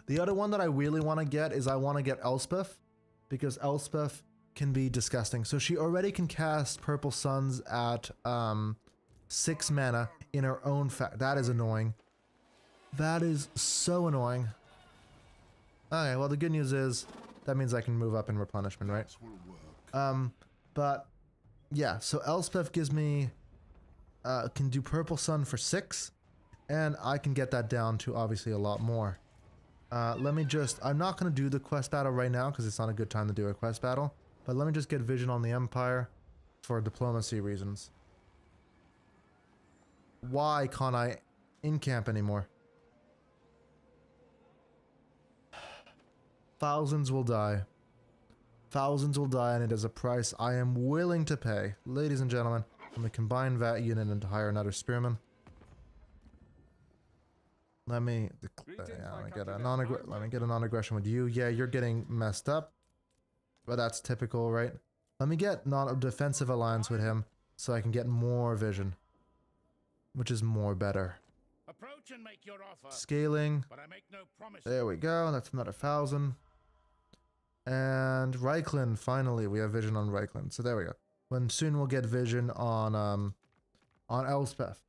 The other one that I really want to get is I want to get Elspeth, because Elspeth can be disgusting. So she already can cast Purple Suns at 6 mana in her own that is annoying. That is so annoying. Okay, well the good news is that means I can move up in replenishment, right? But yeah, so Elspeth gives me can do Purple Sun for 6, and I can get that down to obviously a lot more. Let me just, I'm not going to do the quest battle right now because it's not a good time to do a quest battle, but let me just get Vision on the Empire for diplomacy reasons. Why can't I in-camp anymore? thousands will die. Thousands will die, and it is a price I am willing to pay. Ladies and gentlemen, let me combine that unit and hire another spearman. Let me get a non-aggression with you. Yeah, you're getting messed up. But that's typical, right? Let me get non-defensive alliance with him so I can get more vision. Which is more better. Approach and make your offer. Scaling. But I make no promises. There we go. That's another 1,000. And Reichland, finally, we have vision on Reichland. So there we go. When soon we'll get vision on Elspeth.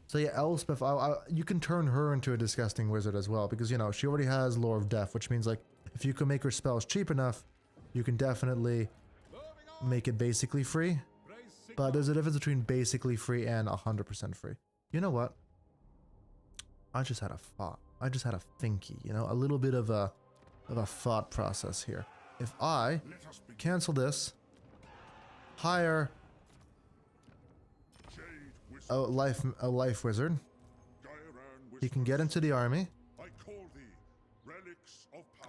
So yeah, Elspeth, you can turn her into a disgusting wizard as well, because you know she already has Lore of Death, which means like if you can make her spells cheap enough, you can definitely make it basically free. But there's a difference between basically free and 100% free. You know what? I just had a thought. I just had a thinky. You know, a little bit of a thought process here. If I cancel this, hire a life wizard, he can get into the army.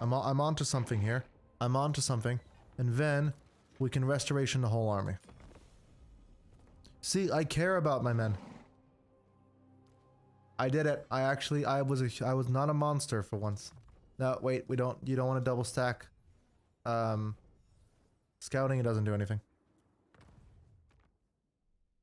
I'm onto something here. I'm onto something, and then we can restoration the whole army. See, I care about my men. I did it. I was not a monster for once. No, wait, you don't want to double stack. Scouting, it doesn't do anything.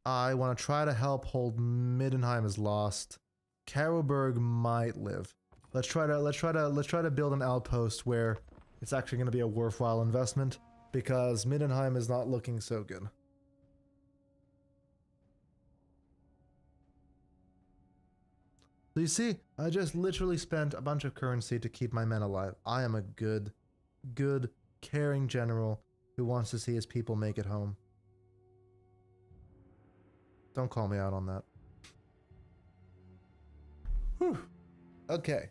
I want to try to help hold Middenheim is lost. Karlberg might live. Let's try to build an outpost where it's actually going to be a worthwhile investment, because Middenheim is not looking so good. So you see, I just literally spent a bunch of currency to keep my men alive. I am a good, caring general who wants to see his people make it home. Don't call me out on that. Whew. Okay.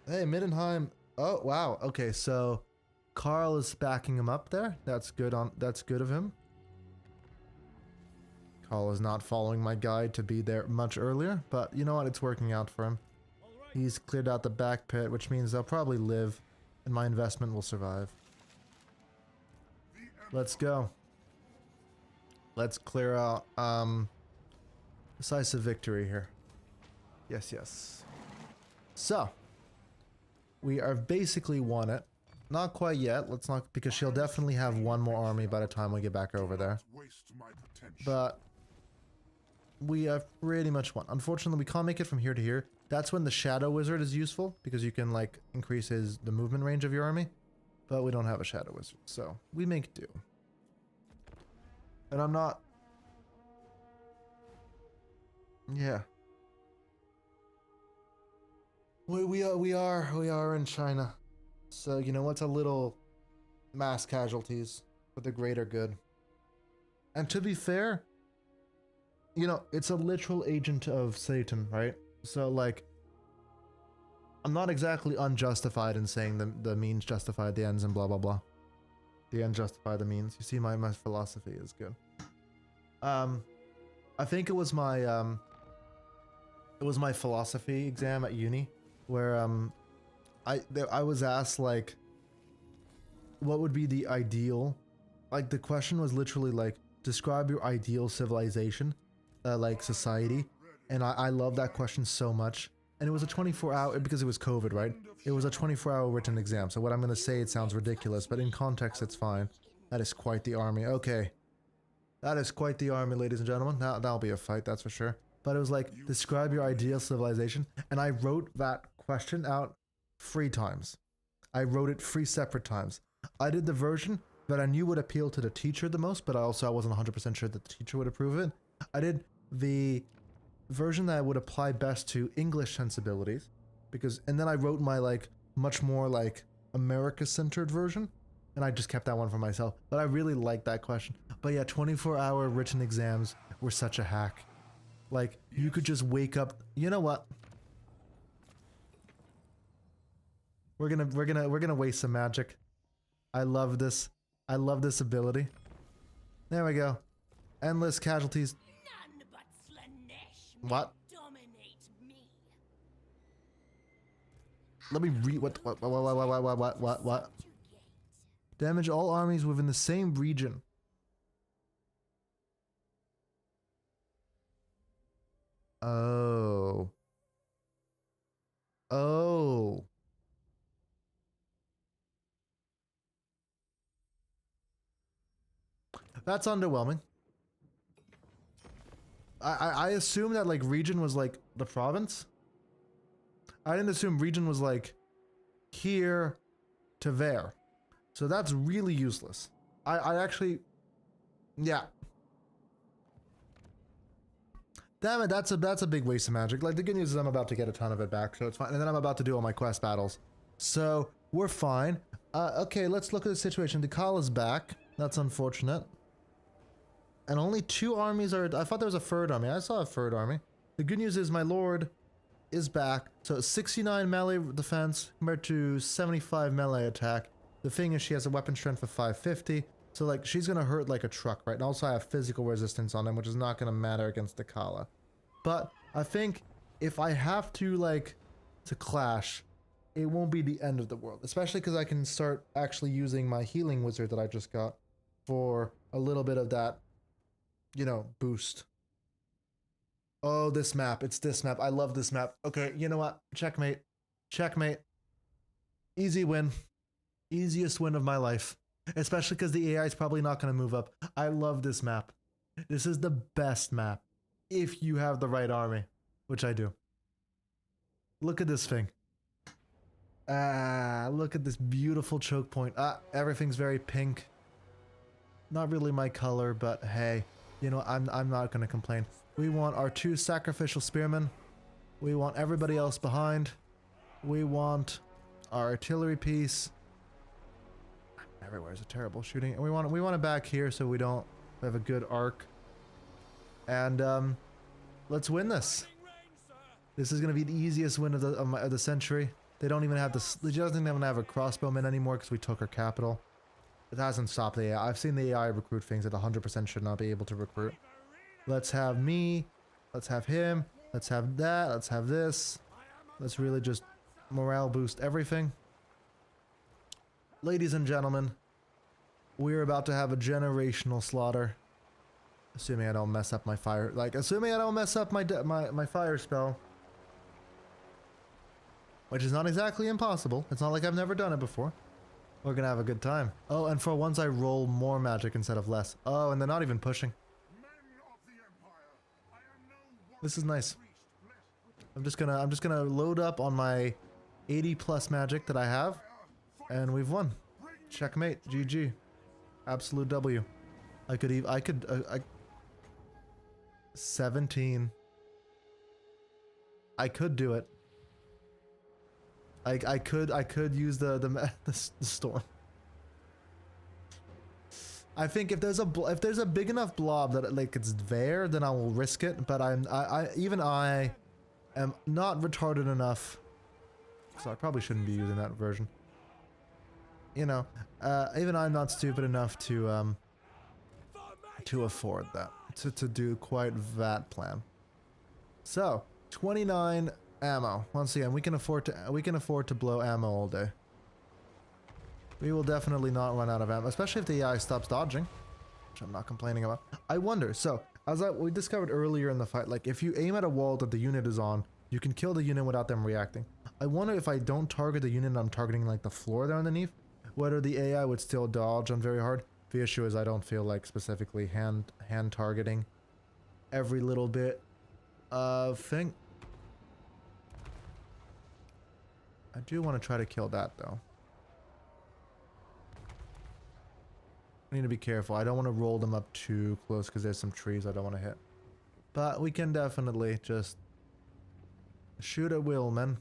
Hey, Middenheim. Oh, wow. Okay, so Karl is backing him up there. That's good of him. Karl is not following my guide to be there much earlier, but you know what? It's working out for him. He's cleared out the back pit, which means they'll probably live, and my investment will survive. Let's go. Let's clear out, decisive victory here. Yes, yes. So, we are basically won it. Not quite yet, let's not, because she'll definitely have one more army by the time we get back over there. But, we have pretty much won. Unfortunately, we can't make it from here to here. That's when the Shadow Wizard is useful, because you can, like, increase the movement range of your army. But we don't have a Shadow Wizard, so we make do. And I'm not... Yeah. We are in China. So, you know what's a little mass casualties for the greater good. And to be fair, you know, it's a literal agent of Satan, right? So, like, I'm not exactly unjustified in saying the means justify the ends and blah, blah, blah. The end justify the means. You see, my philosophy is good. I think it was my philosophy exam at uni where I was asked, like, what would be the ideal, like, the question was literally like, describe your ideal civilization, like society, and I love that question so much. And it was a 24-hour, because it was COVID, right? It was a 24-hour written exam, so what I'm gonna say, it sounds ridiculous, but in context it's fine. That is quite the army. Okay, that is quite the army, ladies and gentlemen. That'll be a fight, that's for sure. But it was like, describe your ideal civilization, and I wrote that question out 3 times. I wrote it 3 separate times. I did the version that I knew would appeal to the teacher the most, but I wasn't 100% sure that the teacher would approve it. I did the version that would apply best to English sensibilities, and then I wrote my, like, much more, like, America-centered version, and I just kept that one for myself. But I really liked that question. But yeah, 24-hour written exams were such a hack. Like, you could just wake up. You know what? We're gonna waste some magic. I love this. I love this ability. There we go. Endless casualties. None but Slanesh What? may dominate me. Let me read what? Damage all armies within the same region. Oh. Oh. That's underwhelming. I assume that like region was like the province. I didn't assume region was like here to there. So that's really useless. I actually, yeah. Damn it, that's a big waste of magic. Like the good news is I'm about to get a ton of it back, so it's fine. And then I'm about to do all my quest battles. So we're fine. Okay, let's look at the situation. Dechalla's back. That's unfortunate. And only 2 armies are... I thought there was a third army. I saw a third army. The good news is my lord is back. So 69 melee defense compared to 75 melee attack. The thing is she has a weapon strength of 550. So like she's going to hurt like a truck, right? And also I have physical resistance on them, which is not going to matter against Dechalla. But I think if I have to like to clash, it won't be the end of the world. Especially because I can start actually using my healing wizard that I just got for a little bit of that, you know, boost. Oh, this map. It's this map. I love this map. Okay, you know what? Checkmate. Checkmate. Easy win. Easiest win of my life. Especially because the AI is probably not going to move up. I love this map. This is the best map. If you have the right army. Which I do. Look at this thing. Ah, look at this beautiful choke point. Ah, everything's very pink. Not really my color, but hey. You know, I'm not going to complain. We want our 2 sacrificial spearmen. We want everybody else behind. We want our artillery piece. Everywhere is a terrible shooting. And we want it back here so we don't have a good arc. And let's win this. This is going to be the easiest win of the century. They don't even have this. They doesn't even have a crossbowman anymore because we took our capital. It hasn't stopped the AI. I've seen the AI recruit things that 100% should not be able to recruit. Let's have me. Let's have him. Let's have that. Let's have this. Let's really just morale boost everything. Ladies and gentlemen, we're about to have a generational slaughter. Assuming I don't mess up my fire. Like, assuming I don't mess up my fire spell. Which is not exactly impossible. It's not like I've never done it before. We're gonna have a good time. Oh, and for once I roll more magic instead of less. Oh, and they're not even pushing. This is nice. I'm just gonna load up on my 80 plus magic that I have, and we've won. Checkmate. GG. Absolute W. I could 17. I could do it. I could use the storm. I think if there's a big enough blob that like it's there, then I will risk it. But even I am not retarded enough, so I probably shouldn't be using that version. You know, even I'm not stupid enough to afford that, to do quite that plan. So 29 ammo. Once again, we can afford to blow ammo all day. We will definitely not run out of ammo, especially if the AI stops dodging, which I'm not complaining about. I wonder, so, as we discovered earlier in the fight, like, if you aim at a wall that the unit is on, you can kill the unit without them reacting. I wonder if I don't target the unit and I'm targeting, like, the floor there underneath, whether the AI would still dodge on very hard. The issue is I don't feel like specifically hand targeting every little bit of thing. I do want to try to kill that, though. I need to be careful. I don't want to roll them up too close because there's some trees I don't want to hit. But we can definitely just shoot at will, man.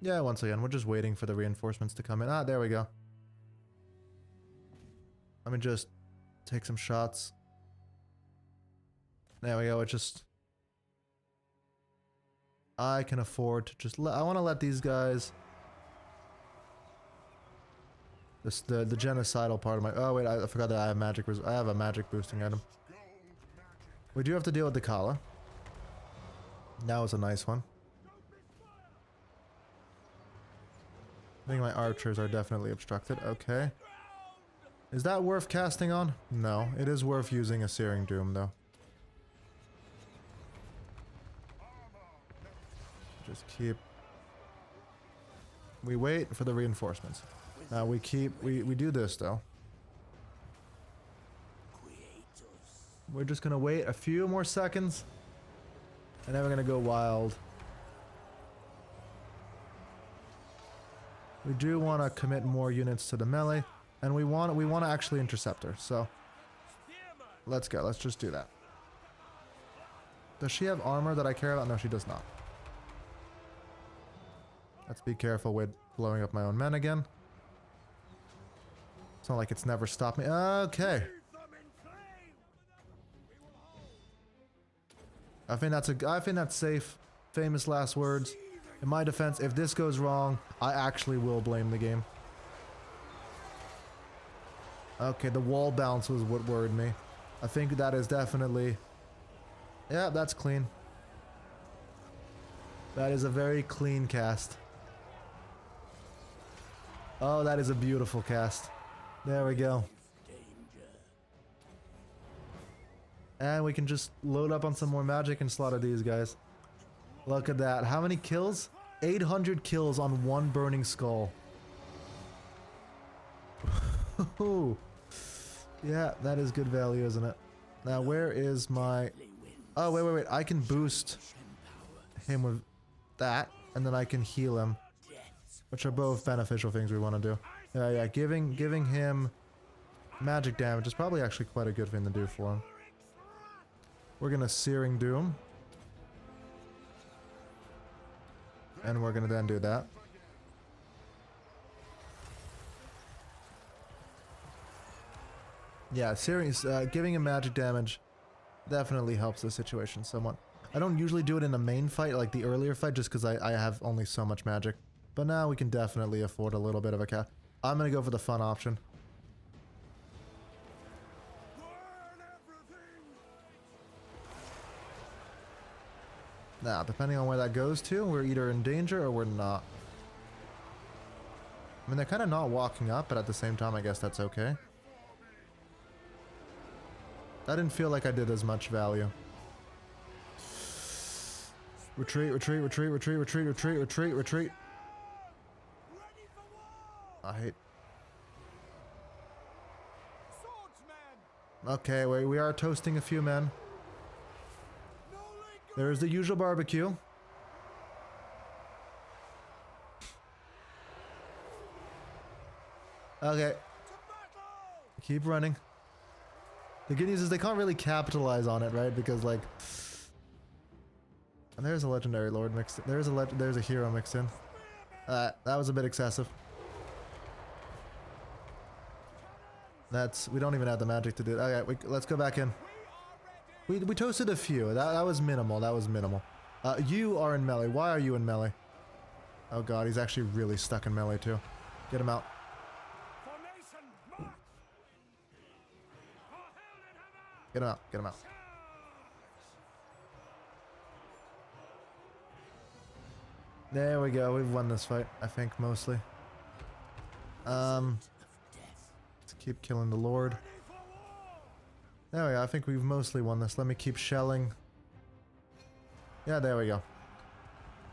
Yeah, once again, we're just waiting for the reinforcements to come in. Ah, there we go. Let me just take some shots. There we go. It just... I can afford to just I want to let these guys... the genocidal part of my... Oh wait, I forgot that I have magic. I have a magic boosting item. We do have to deal with Dechalla. That was a nice one. I think my archers are definitely obstructed. Okay. Is that worth casting on? No. It is worth using a Searing Doom, though. Just keep... We wait for the reinforcements. Now we do this, though. We're just gonna wait a few more seconds. And then we're gonna go wild. We do want to commit more units to the melee, and we want to actually intercept her. So let's go. Let's just do that. Does she have armor that I care about? No, she does not. Let's be careful with blowing up my own men again. It's not like it's never stopped me. Okay. I think that's safe. Famous last words. In my defense, if this goes wrong, I actually will blame the game. Okay, the wall bounce was what worried me. I think that is definitely... Yeah, that's clean. That is a very clean cast. Oh, that is a beautiful cast. There we go. And we can just load up on some more magic and slaughter these guys. Look at that. How many kills? 800 kills on one burning skull. Yeah, that is good value, isn't it? Now, where is my... Oh, wait. I can boost him with that, and then I can heal him. Which are both beneficial things we want to do. Yeah, giving him magic damage is probably actually quite a good thing to do for him. We're gonna Searing Doom. And we're gonna then do that. Yeah, giving him magic damage definitely helps the situation somewhat. I don't usually do it in the main fight, like the earlier fight, just because I have only so much magic. But now we can definitely afford a little bit of a cap. I'm gonna go for the fun option. Now, depending on where that goes to, we're either in danger or we're not. I mean, they're kind of not walking up, but at the same time, I guess that's okay. I didn't feel like I did as much value. Retreat. I hate... Okay, we are toasting a few men. There's the usual barbecue. Okay. Keep running. The good news is they can't really capitalize on it, right? Because, like... And there's a legendary lord mixed in. There's a hero mixed in. That was a bit excessive. We don't even have the magic to do it. Okay, let's go back in. We toasted a few. That was minimal. That was minimal. You are in melee. Why are you in melee? Oh god, he's actually really stuck in melee too. Get him out. Get him out. Get him out. There we go. We've won this fight, I think, mostly. Let's keep killing the Lord. There we go. I think we've mostly won this. Let me keep shelling. Yeah, there we go.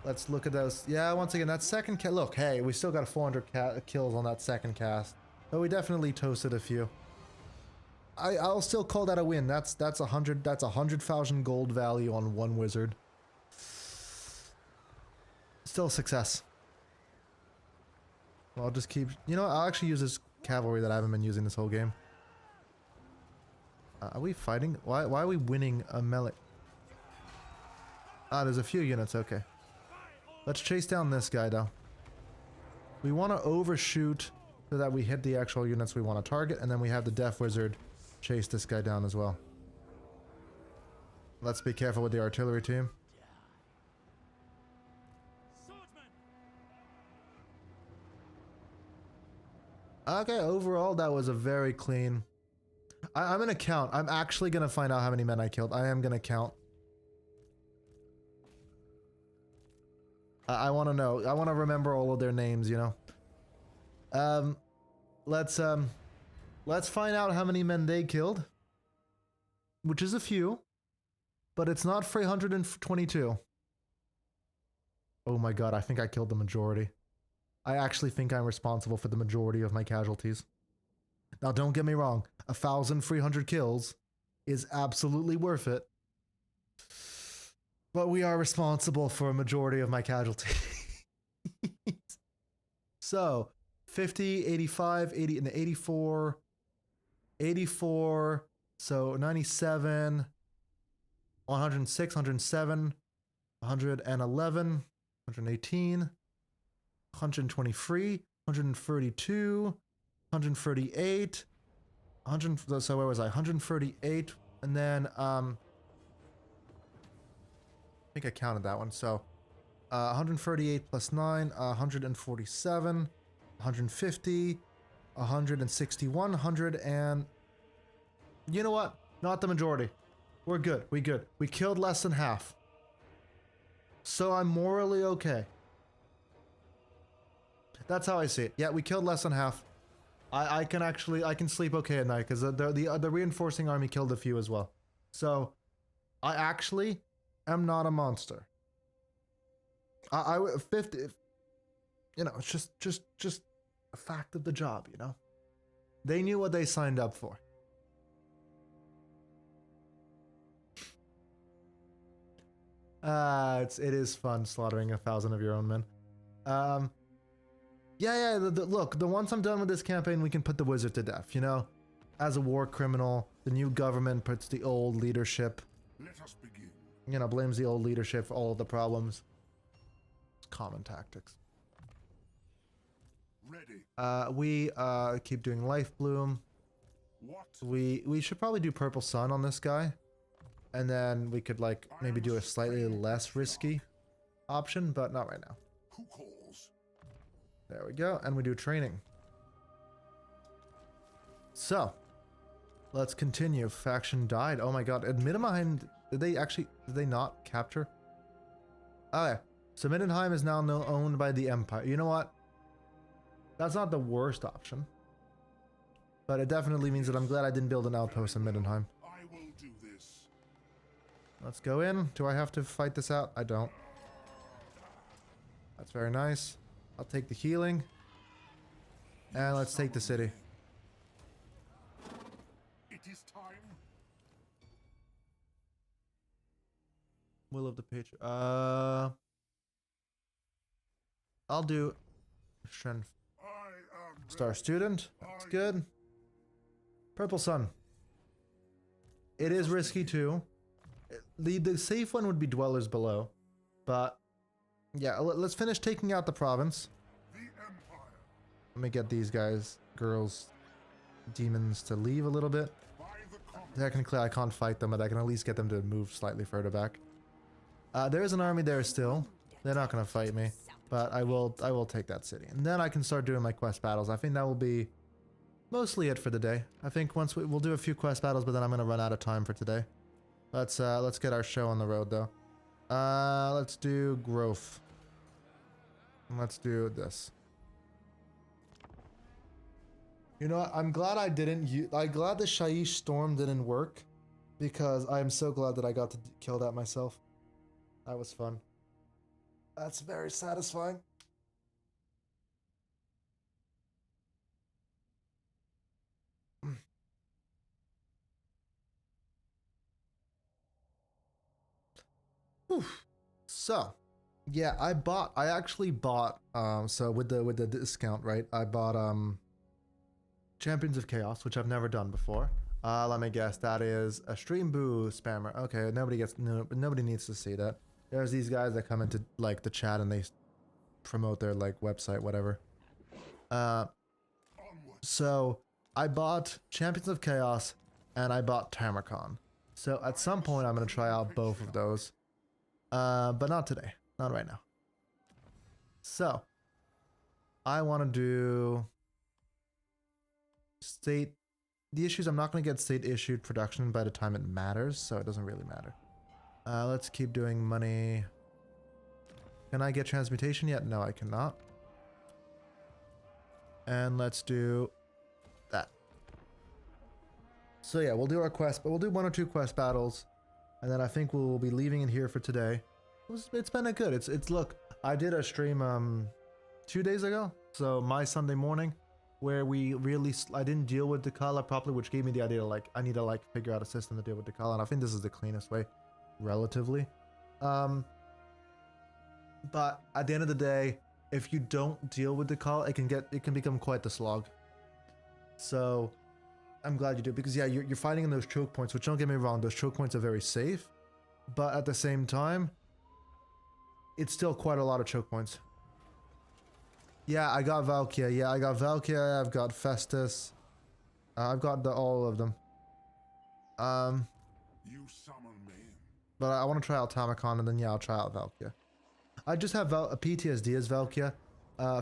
Let's look at those. Yeah, once again, that second cast. Look, hey, we still got 400 kills on that second cast. But we definitely toasted a few. I'll still call that a win. That's 100,000 gold value on one wizard. Still success. Well, I'll just keep... You know what? I'll actually use this cavalry that I haven't been using this whole game. Are we fighting? Why are we winning a melee? Ah, there's a few units. Okay. Let's chase down this guy, though. We want to overshoot so that we hit the actual units we want to target, and then we have the Death Wizard chase this guy down as well. Let's be careful with the artillery team. Okay, overall, that was a very clean... I'm gonna count. I'm actually gonna find out how many men I killed. I am gonna count. I want to know. I want to remember all of their names, you know? Um, let's find out how many men they killed, which is a few, but it's not 322. Oh my god, I think I killed the majority. I actually think I'm responsible for the majority of my casualties. Now, don't get me wrong, 1,300 kills is absolutely worth it, but we are responsible for a majority of my casualties. So, 50, 85, 80, and 84, 84, so 97, 106, 107, 111, 118, 123, 132, 138, 100, so where was I? 138, and then, I think I counted that one, so, 138 plus 9, 147, 150, 161, 100, and... You know what? Not the majority. We're good. We good. We killed less than half. So I'm morally okay. That's how I see it. Yeah, we killed less than half. I can sleep okay at night, because the reinforcing army killed a few as well. So, I actually am not a monster. I 50, you know, it's just a fact of the job, you know? They knew what they signed up for. It is fun slaughtering 1,000 of your own men. Yeah, look, once I'm done with this campaign, we can put the wizard to death, you know? As a war criminal, the new government puts the old leadership, Let us begin. you know, blames the old leadership for all of the problems. It's common tactics. Ready. We keep doing life bloom. What? We should probably do purple sun on this guy. And then we could like maybe do a slightly less risky option, but not right now. Who calls? There we go, and we do training. So, let's continue. Faction died. Oh my god, at Middenheim, did they not capture? Okay, so Middenheim is now owned by the Empire. You know what? That's not the worst option. But it definitely means that I'm glad I didn't build an outpost in Middenheim. I will do this. Let's go in. Do I have to fight this out? I don't. That's very nice. I'll take the healing. And let's take the city. It is time. Will of the Page. I'll do strength. I am Star Student. That's good. Purple Sun. It is risky too. The safe one would be Dwellers Below. But yeah, let's finish taking out the province. the Empire. Let me get these guys, girls, demons to leave a little bit. By the compass. Technically, I can't fight them, but I can at least get them to move slightly further back. There is an army there still. They're not gonna fight me, but I will take that city, and then I can start doing my quest battles. I think that will be mostly it for the day. I think once we'll do a few quest battles, but then I'm gonna run out of time for today. Let's get our show on the road though. Let's do growth. Let's do this. You know what? I'm glad I didn't I'm glad the Shaiish Storm didn't work, because I'm so glad that I got to kill that myself. That was fun. That's very satisfying. Oof. So, yeah, I actually bought, so with the discount, right? I bought, Champions of Chaos, which I've never done before. Let me guess, that is a stream boo spammer. Okay, nobody needs to see that. There's these guys that come into, like, the chat and they promote their, like, website, whatever. So, I bought Champions of Chaos and I bought Tamarcon. So, at some point, I'm gonna try out both of those. But not today. Not right now. So, I want to do state. The issue is I'm not going to get state issued production by the time it matters, so it doesn't really matter. Let's keep doing money. Can I get transmutation yet? No, I cannot. And let's do that. So yeah, we'll do our quest, but we'll do 1 or 2 quest battles. And then I think we'll be leaving it here for today. It's been a good, look, I did a stream 2 days ago. So my Sunday morning, where we really, I didn't deal with Dechalla properly, which gave me the idea like, I need to like figure out a system to deal with Dechalla. And I think this is the cleanest way, relatively. But at the end of the day, if you don't deal with Dechalla, it can become quite the slog. So I'm glad you do, because yeah, you're fighting in those choke points, which, don't get me wrong, those choke points are very safe, but at the same time, it's still quite a lot of choke points. Yeah, I got Valkyria. Yeah, I got Valkyria. I've got Festus. I've got all of them. You summon me. But I want to try out Tamacon, and then yeah, I'll try out Valkyria. I just have a PTSD as Valkyria,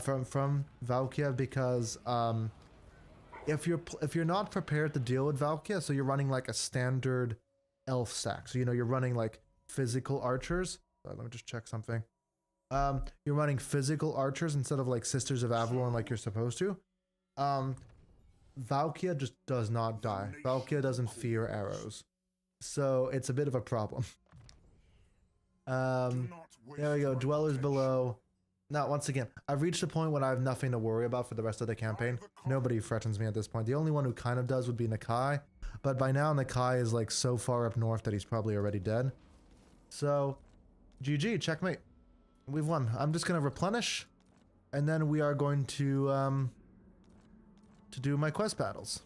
from Valkyria, because if you're not prepared to deal with Valkyria, so you're running like a standard elf stack. So you're running like physical archers. Let me just check something. You're running physical archers instead of like Sisters of Avalon like you're supposed to. Valkyria just does not die. Valkyria doesn't fear arrows. So it's a bit of a problem. There we go, Dwellers Below. Now, once again, I've reached a point when I have nothing to worry about for the rest of the campaign. Nobody threatens me at this point. The only one who kind of does would be Nakai. But by now, Nakai is like so far up north that he's probably already dead. So, GG, checkmate. We've won. I'm just going to replenish. And then we are going to do my quest battles.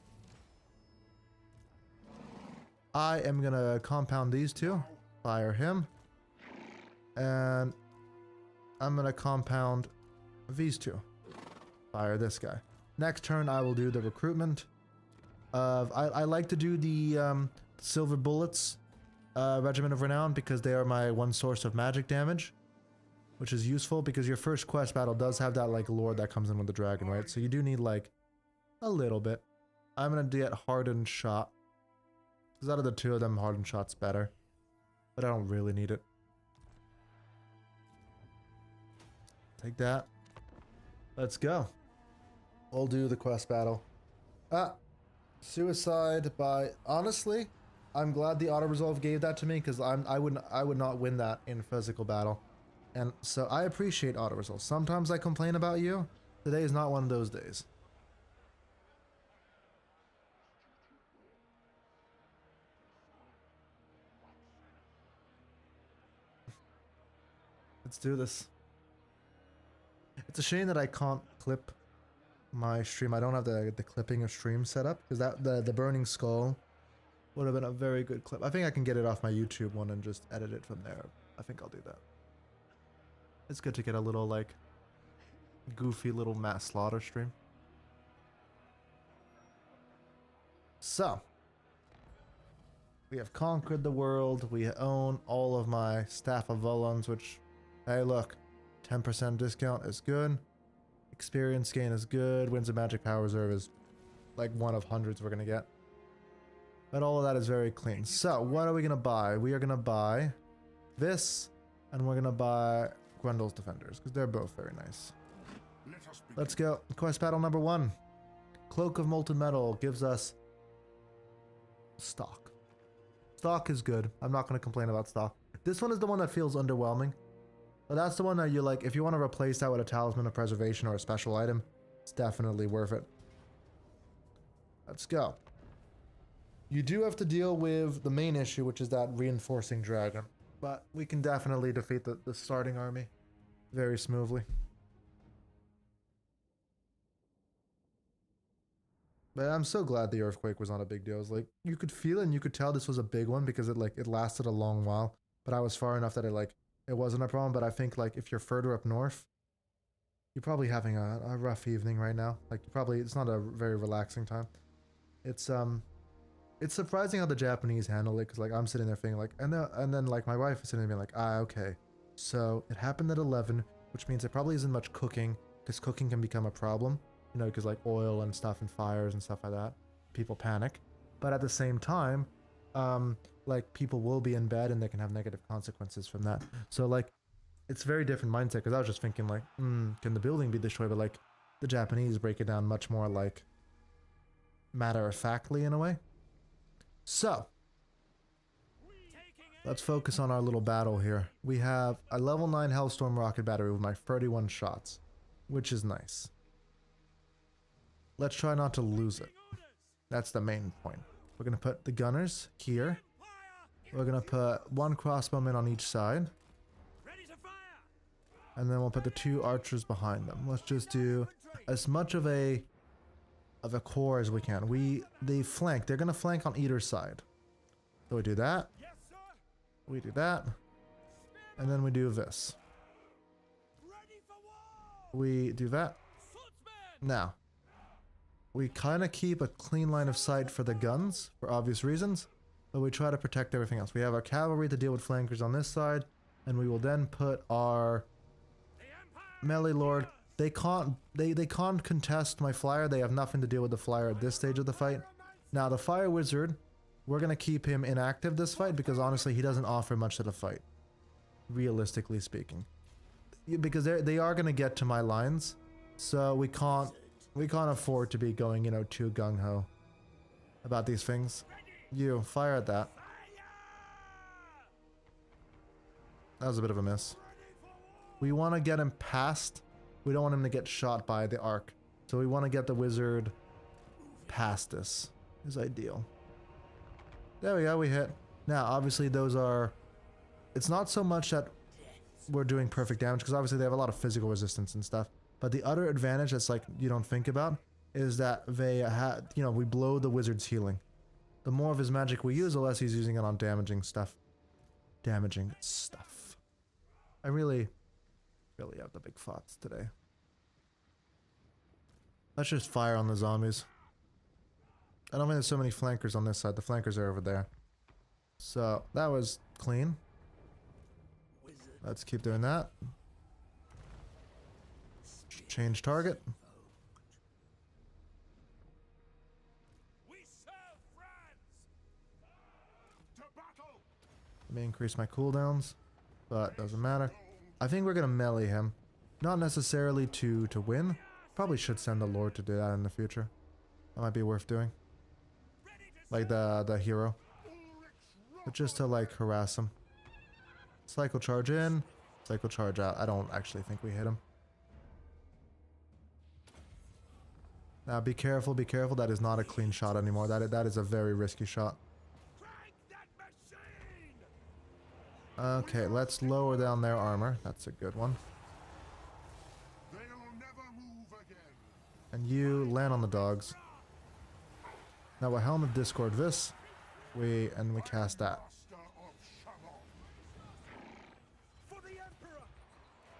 I am going to compound these two. Fire him. And I'm going to compound these two. Fire this guy. Next turn, I will do the recruitment. I like to do the Silver Bullets Regiment of Renown, because they are my one source of magic damage, which is useful because your first quest battle does have that like lore that comes in with the dragon, right? So you do need like a little bit. I'm going to get Hardened Shot, because out of the two of them, Hardened Shot's better, but I don't really need it. Take that. Let's go. We'll do the quest battle. Suicide by... Honestly, I'm glad the auto-resolve gave that to me, because I would not win that in physical battle. And so I appreciate auto-resolve. Sometimes I complain about you. Today is not one of those days. Let's do this. It's a shame that I can't clip my stream. I don't have the clipping of stream set up, because that the Burning Skull would have been a very good clip. I think I can get it off my YouTube one and just edit it from there. I think I'll do that. It's good to get a little like goofy little Matt Slaughter stream. So we have conquered the world. We own all of my Staff of Volans, which, hey look, 10% discount is good. Experience gain is good. Wins of Magic Power Reserve is like one of hundreds we're gonna get. But all of that is very clean. So what are we gonna buy? We are gonna buy this, and we're gonna buy Grendel's Defenders, because they're both very nice. Let's go. Quest battle number 1. Cloak of Molten Metal gives us stock. Stock is good. I'm not gonna complain about stock. This one is the one that feels underwhelming. But that's the one that you're like, if you want to replace that with a Talisman of Preservation or a special item, it's definitely worth it. Let's go. You do have to deal with the main issue, which is that reinforcing dragon. But we can definitely defeat the starting army very smoothly. But I'm so glad the earthquake was not a big deal. It was like, you could feel it and you could tell this was a big one, because it lasted a long while. But I was far enough that it wasn't a problem. But I think like if you're further up north, you're probably having a rough evening right now. Like it's not a very relaxing time. It's surprising how the Japanese handle it, because like I'm sitting there thinking like, and then like my wife is sitting there being like, okay, so it happened at 11, which means there probably isn't much cooking, because cooking can become a problem, because like oil and stuff and fires and stuff like that, people panic. But at the same time, like people will be in bed and they can have negative consequences from that. So like it's very different mindset, because I was just thinking like, can the building be destroyed? But like The Japanese break it down much more like matter-of-factly in a way. So, let's focus on our little battle here. We have a level 9 Hellstorm rocket battery with my 31 shots, which is nice. Let's try not to lose it. That's the main point. We're going to put the gunners here. We're going to put one crossbowman on each side. And then we'll put the 2 archers behind them. Let's just do as much of a core as we can. They flank. They're going to flank on either side. So we do that. We do that. And then we do this. We do that. Now, we kind of keep a clean line of sight for the guns, for obvious reasons, but we try to protect everything else. We have our cavalry to deal with flankers on this side, and we will then put our melee lord. They can't contest my flyer. They have nothing to deal with the flyer at this stage of the fight. Now, the fire wizard, we're going to keep him inactive this fight because honestly, he doesn't offer much to the fight, realistically speaking. Because they are going to get to my lines, so we can't afford to be going, you know, too gung-ho about these things. You, fire at that. That was a bit of a miss. We want to get him past. We don't want him to get shot by the arc. So we want to get the wizard past this. Is ideal. There we go, we hit. Now, obviously those are... It's not so much that we're doing perfect damage, because obviously they have a lot of physical resistance and stuff. But the other advantage that's like you don't think about is that they you know, we blow the wizard's healing. The more of his magic we use, the less he's using it on damaging stuff. Damaging stuff. I really have the big thoughts today. Let's just fire on the zombies. I don't think there's so many flankers on this side. The flankers are over there. So, that was clean. Let's keep doing that. Change target. Let me increase my cooldowns, but doesn't matter. I think we're gonna melee him. Not necessarily to win. Probably should send the lord to do that in the future. That might be worth doing. Like the hero. But just to like harass him. Cycle charge in, cycle charge out. I don't actually think we hit him. Now be careful, be careful. That is not a clean shot anymore. That is a very risky shot. Okay, let's lower down their armor. That's a good one. And you land on the dogs. Now we'll Helm of Discord this. We cast that.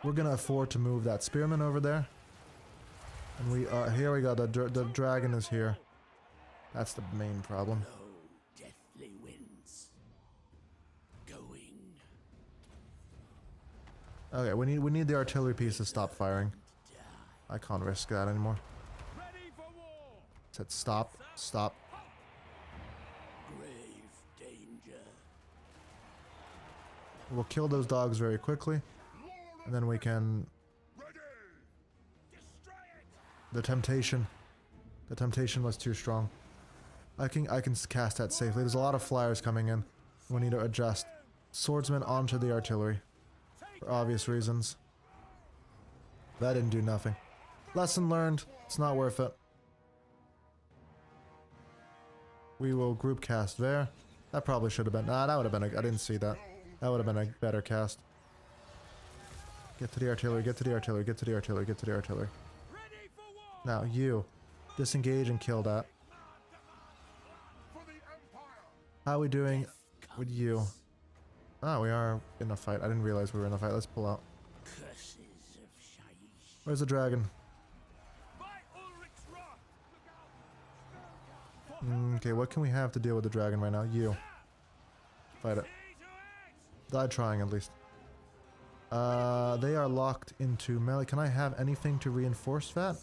We're gonna afford to move that spearman over there. And we are here we go, the dragon is here. That's the main problem. Deathly winds. Going. Okay, we need the artillery piece to stop firing. I can't risk that anymore. Said stop, stop. Grave danger. We'll kill those dogs very quickly. And then we can... The temptation was too strong. I can cast that safely. There's a lot of flyers coming in. We need to adjust. Swordsman onto the artillery. For obvious reasons. That didn't do nothing. Lesson learned. It's not worth it. We will group cast there. That probably should have been... Nah, that would have been I didn't see that. That would have been a better cast. Get to the artillery, get to the artillery, get to the artillery, get to the artillery. Now, you. Disengage and kill that. How are we doing with you? Ah, we are in a fight. I didn't realize we were in a fight. Let's pull out. Where's the dragon? Okay, what can we have to deal with the dragon right now? You. Fight it. Die trying, at least. They are locked into melee. Can I have anything to reinforce that?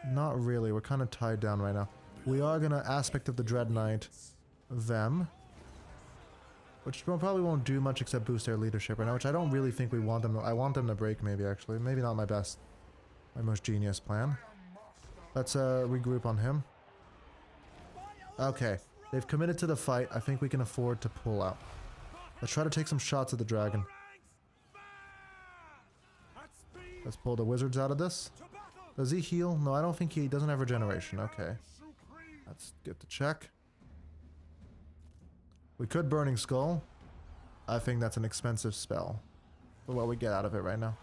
Not really. We're kind of tied down right now. We are gonna aspect of the Dread Knight them. Which probably won't do much except boost their leadership right now, which I don't really think we want them to. I want them to break, maybe, actually. Maybe not my most genius plan. Let's regroup on him. Okay, they've committed to the fight. I think we can afford to pull out. Let's try to take some shots at the dragon. Let's pull the wizards out of this. Does he heal? No, I don't think he doesn't have regeneration. Okay. That's good to check. We could Burning Skull. I think that's an expensive spell for what we get out of it right now.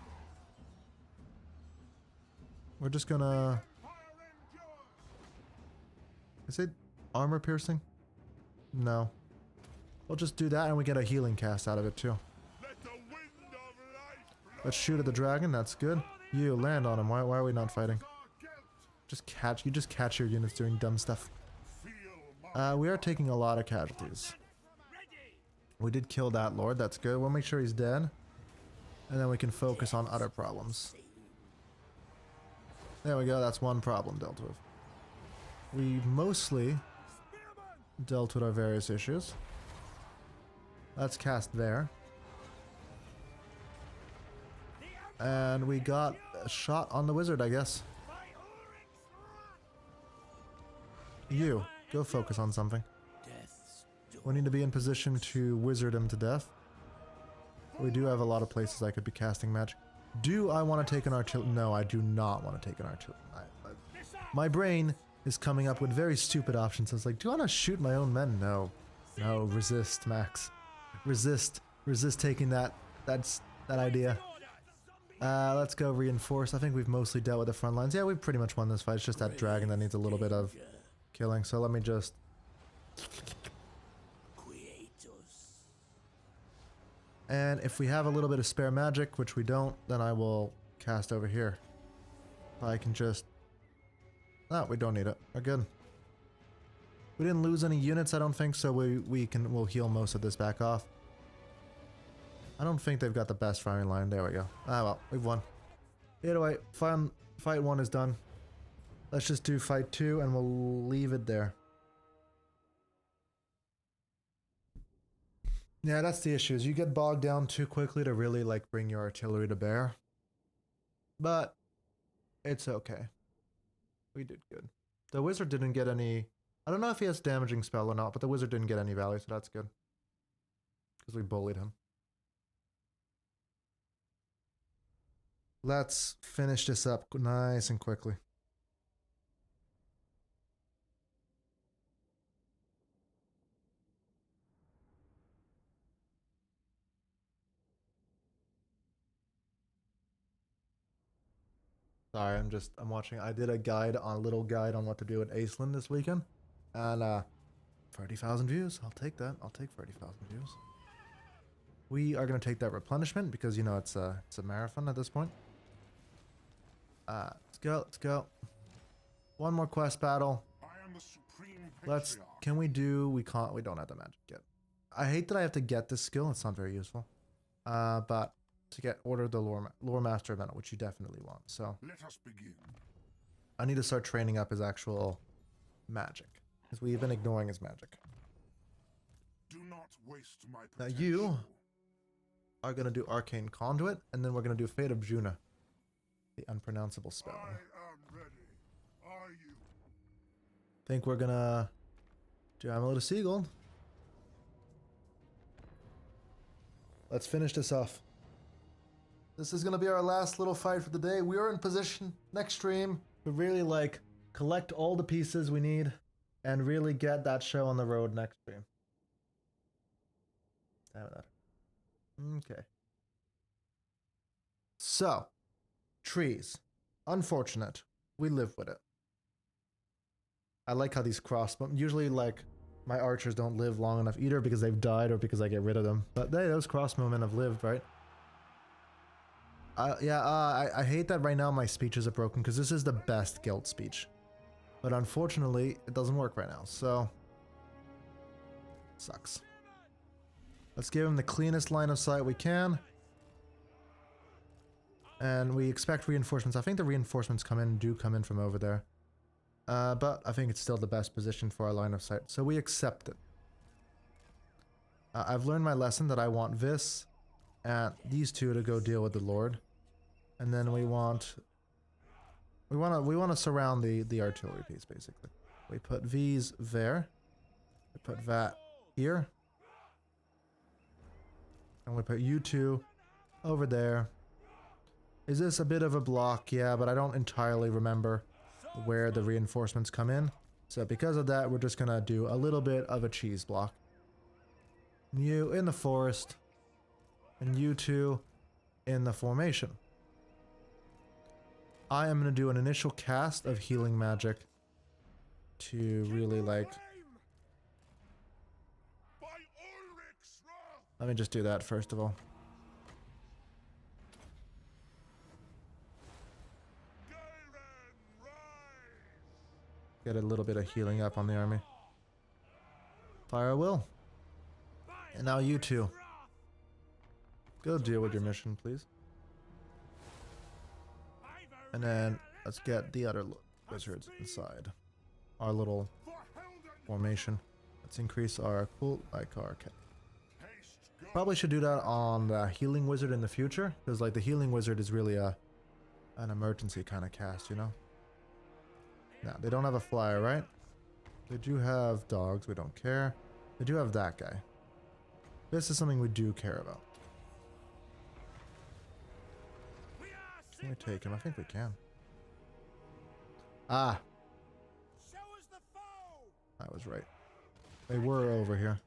We're just gonna... Is it armor piercing? No. We'll just do that and we get a healing cast out of it too. Let's shoot at the dragon, that's good. You, land on him, why are we not fighting? You just catch your units doing dumb stuff. We are taking a lot of casualties. We did kill that lord, that's good. We'll make sure he's dead. And then we can focus on other problems. There we go, that's one problem dealt with. We mostly dealt with our various issues. Let's cast there. And we got a shot on the wizard, I guess. You, go focus on something. We need to be in position to wizard him to death. We do have a lot of places I could be casting magic. Do I want to take an artillery? No, I do not want to take an artillery. My brain is coming up with very stupid options. I was like, do I want to shoot my own men? No. No, resist, Max. Resist. Resist taking that idea. Let's go reinforce. I think we've mostly dealt with the front lines. Yeah, we've pretty much won this fight. It's just that dragon that needs a little bit of killing. So let me just... And if we have a little bit of spare magic, which we don't, then I will cast over here. I can just... No, we don't need it. We're good. We didn't lose any units, I don't think, so we'll heal most of this back off. I don't think they've got the best firing line. There we go. Ah well, we've won. Either way, fight 1 is done. Let's just do fight 2 and we'll leave it there. Yeah, that's the issue, is you get bogged down too quickly to really like bring your artillery to bear. But it's okay. We did good. The wizard didn't get any... I don't know if he has damaging spell or not, but the wizard didn't get any value, so that's good. Because we bullied him. Let's finish this up nice and quickly. Sorry, I'm watching. I did a little guide on what to do at Aceland this weekend. And 30,000 views. I'll take that. I'll take 30,000 views. We are going to take that replenishment because, you know, it's a marathon at this point. Let's go. Let's go. One more quest battle. Can we do... We don't have the magic yet. I hate that I have to get this skill. It's not very useful. But to get Order of the Lore Master event, which you definitely want. So let us begin. I need to start training up his actual magic. Because we've been ignoring his magic. Do not waste my Now potential. you are going to do Arcane Conduit, and then we're going to do Fate of Juna. The unpronounceable spell. I am ready. Are you? Think we're going to do Amulet of Seagold. Let's finish this off. This is going to be our last little fight for the day. We are in position next stream to really like collect all the pieces we need and really get that show on the road next stream. Damn it. Okay. So, trees. Unfortunate. We live with it. I like how these crossbow... Usually, like, my archers don't live long enough either because they've died or because I get rid of them. But hey, those crossbowmen have lived, right? I hate that right now my speeches are broken because this is the best Gelt speech. But unfortunately, it doesn't work right now, so... Sucks. Let's give him the cleanest line of sight we can. And we expect reinforcements. I think the reinforcements do come in from over there. But I think it's still the best position for our line of sight. So we accept it. I've learned my lesson that I want this and these two to go deal with the Lord. And then we want We wanna surround the artillery piece basically. We put V's there. We put that here. And we put you two over there. Is this a bit of a block? Yeah, but I don't entirely remember where the reinforcements come in. So because of that, we're just gonna do a little bit of a cheese block. You in the forest, and you two in the formation. I am gonna do an initial cast of healing magic to really like... Let me just do that first of all. Get a little bit of healing up on the army. Fire will. And now you two. Go deal with your mission, please. And then let's get the other wizards inside our little formation. Let's increase our cool Probably should do that on the healing wizard in the future, because like the healing wizard is really an emergency kind of cast, you know? Now, they don't have a flyer, right? They do have dogs, we don't care. They do have that guy. This is something we do care about. Can we take him? I think we can. Ah! I was right. They were over here.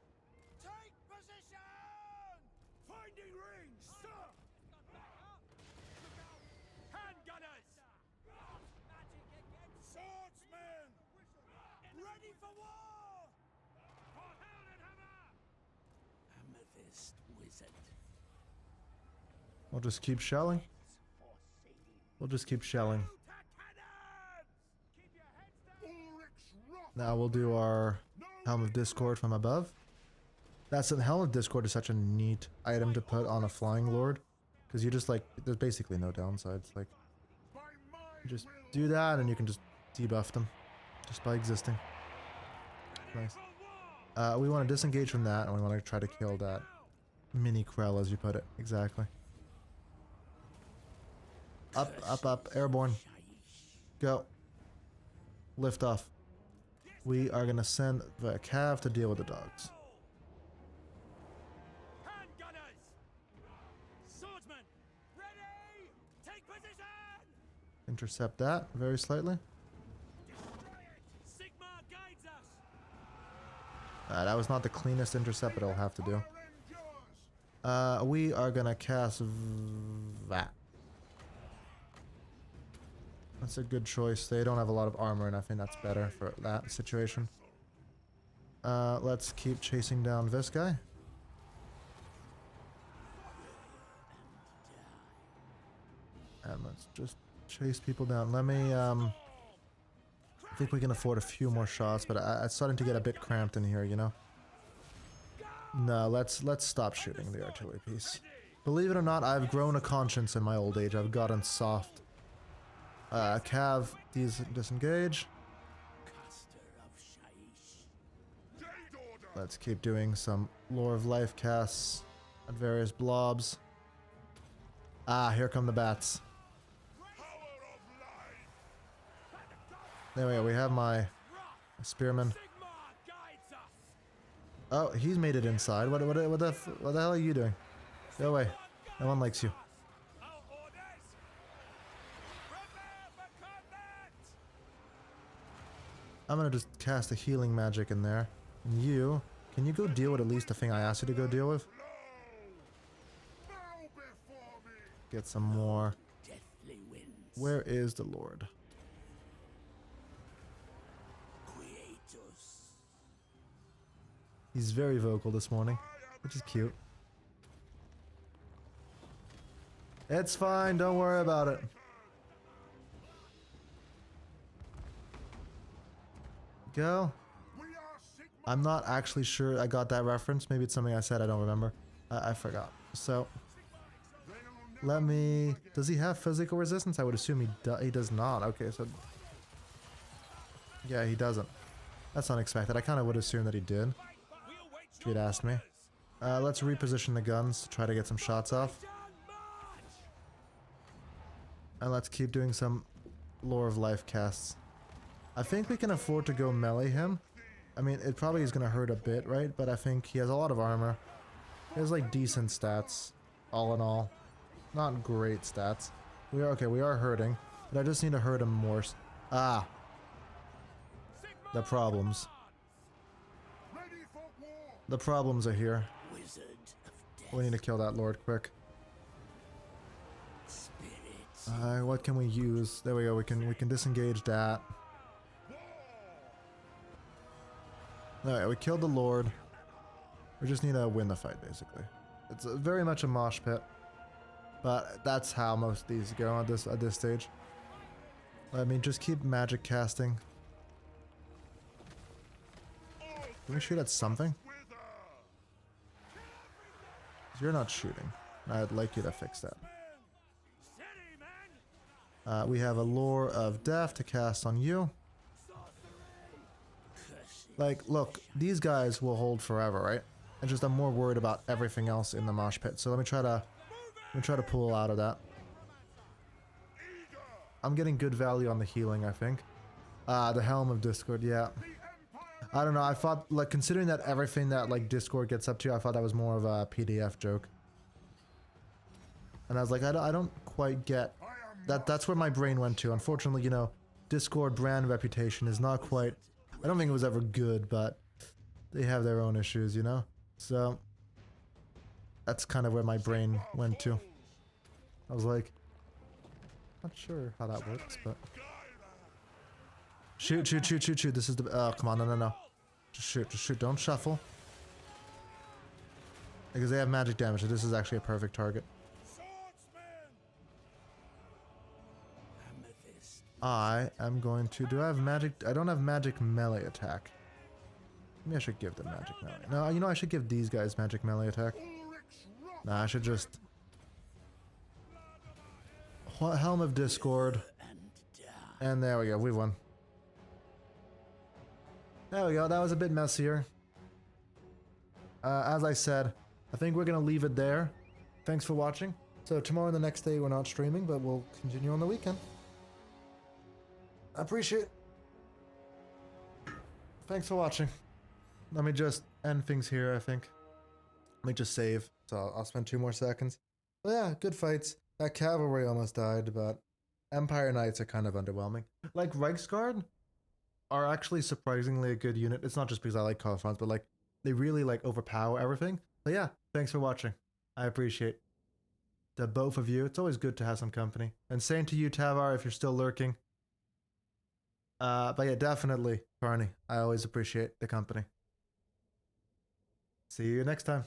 We'll just keep shelling. We'll just keep shelling. Now we'll do our Helm of Discord from above. That's the Helm of Discord is such a neat item to put on a flying lord, because you just like there's basically no downsides. Like you just do that and you can just debuff them just by existing. Nice. We want to disengage from that and we want to try to kill that mini Krell, as you put it. Exactly. Up, up, up, airborne. Go. Lift off. We are gonna send the cav to deal with the dogs. Intercept that very slightly. That was not the cleanest intercept, but it'll have to do. We are gonna cast that. That's a good choice. They don't have a lot of armor, and I think that's better for that situation. Let's keep chasing down this guy. And let's just chase people down. Let me, I think we can afford a few more shots, but it's starting to get a bit cramped in here, you know? No, let's stop shooting the artillery piece. Believe it or not, I've grown a conscience in my old age. I've gotten soft. Cav, disengage. Let's keep doing some Lore of Life casts at various blobs. Ah, here come the bats. There we go, we have my spearman. Oh, he's made it inside. What the hell are you doing? Go away. No one likes you. I'm gonna just cast a healing magic in there. And you, can you go deal with at least the thing I asked you to go deal with? Get some more. Where is the Lord? He's very vocal this morning, which is cute. It's fine, don't worry about it. Go. I'm not actually sure I got that reference. Maybe it's something I said I don't remember. I forgot. So, let me... Does he have physical resistance? I would assume he does not. Okay, so... Yeah, he doesn't. That's unexpected. I kind of would assume that he did. If you'd asked me. Let's reposition the guns to try to get some shots off. And let's keep doing some Lore of Life casts. I think we can afford to go melee him. I mean, it probably is going to hurt a bit, right? But I think he has a lot of armor. He has like decent stats, all in all. Not great stats. We are okay, we are hurting. But I just need to hurt him more. Ah! The problems. Ready for war. The problems are here. Wizard of death. We need to kill that lord quick. Spirits. What can we use? There we go. We can disengage that. Alright, we killed the lord. We just need to win the fight, basically. It's very much a mosh pit, but that's how most of these go at this stage. I mean, just keep magic casting. Can we shoot at something? You're not shooting. I'd like you to fix that. We have a Lore of Death to cast on you. Like, look, these guys will hold forever, right? And just I'm more worried about everything else in the mosh pit. So let me try to pull out of that. I'm getting good value on the healing, I think. The Helm of Discord, yeah. I don't know, I thought, like, considering that everything that, like, Discord gets up to, I thought that was more of a PDF joke. And I was like, I don't quite get... That's where my brain went to. Unfortunately, you know, Discord brand reputation is not quite... I don't think it was ever good, but they have their own issues, you know? So, that's kind of where my brain went to. I was like, not sure how that works, but... Shoot, shoot, shoot, shoot, shoot. This is the... Oh, come on, no, no, no. Just shoot, don't shuffle. Because they have magic damage, so this is actually a perfect target. I am going to... Do I have magic... I don't have magic melee attack. Maybe I should give them magic melee. No, you know, I should give these guys magic melee attack. Nah, I should just... Helm of Discord. And there we go, we won. There we go, that was a bit messier. As I said, I think we're gonna leave it there. Thanks for watching. So tomorrow and the next day we're not streaming, but we'll continue on the weekend. I appreciate it. Thanks for watching. Let me just end things here, I think. Let me just save, so I'll spend 2 more seconds. But yeah, good fights. That cavalry almost died, but Empire Knights are kind of underwhelming. Like, Reichsguard are actually surprisingly a good unit. It's not just because I like Call of France, but like, they really like overpower everything. But yeah, thanks for watching. I appreciate the both of you. It's always good to have some company. And same to you, Tavar, if you're still lurking. But yeah, definitely, Barney. I always appreciate the company. See you next time.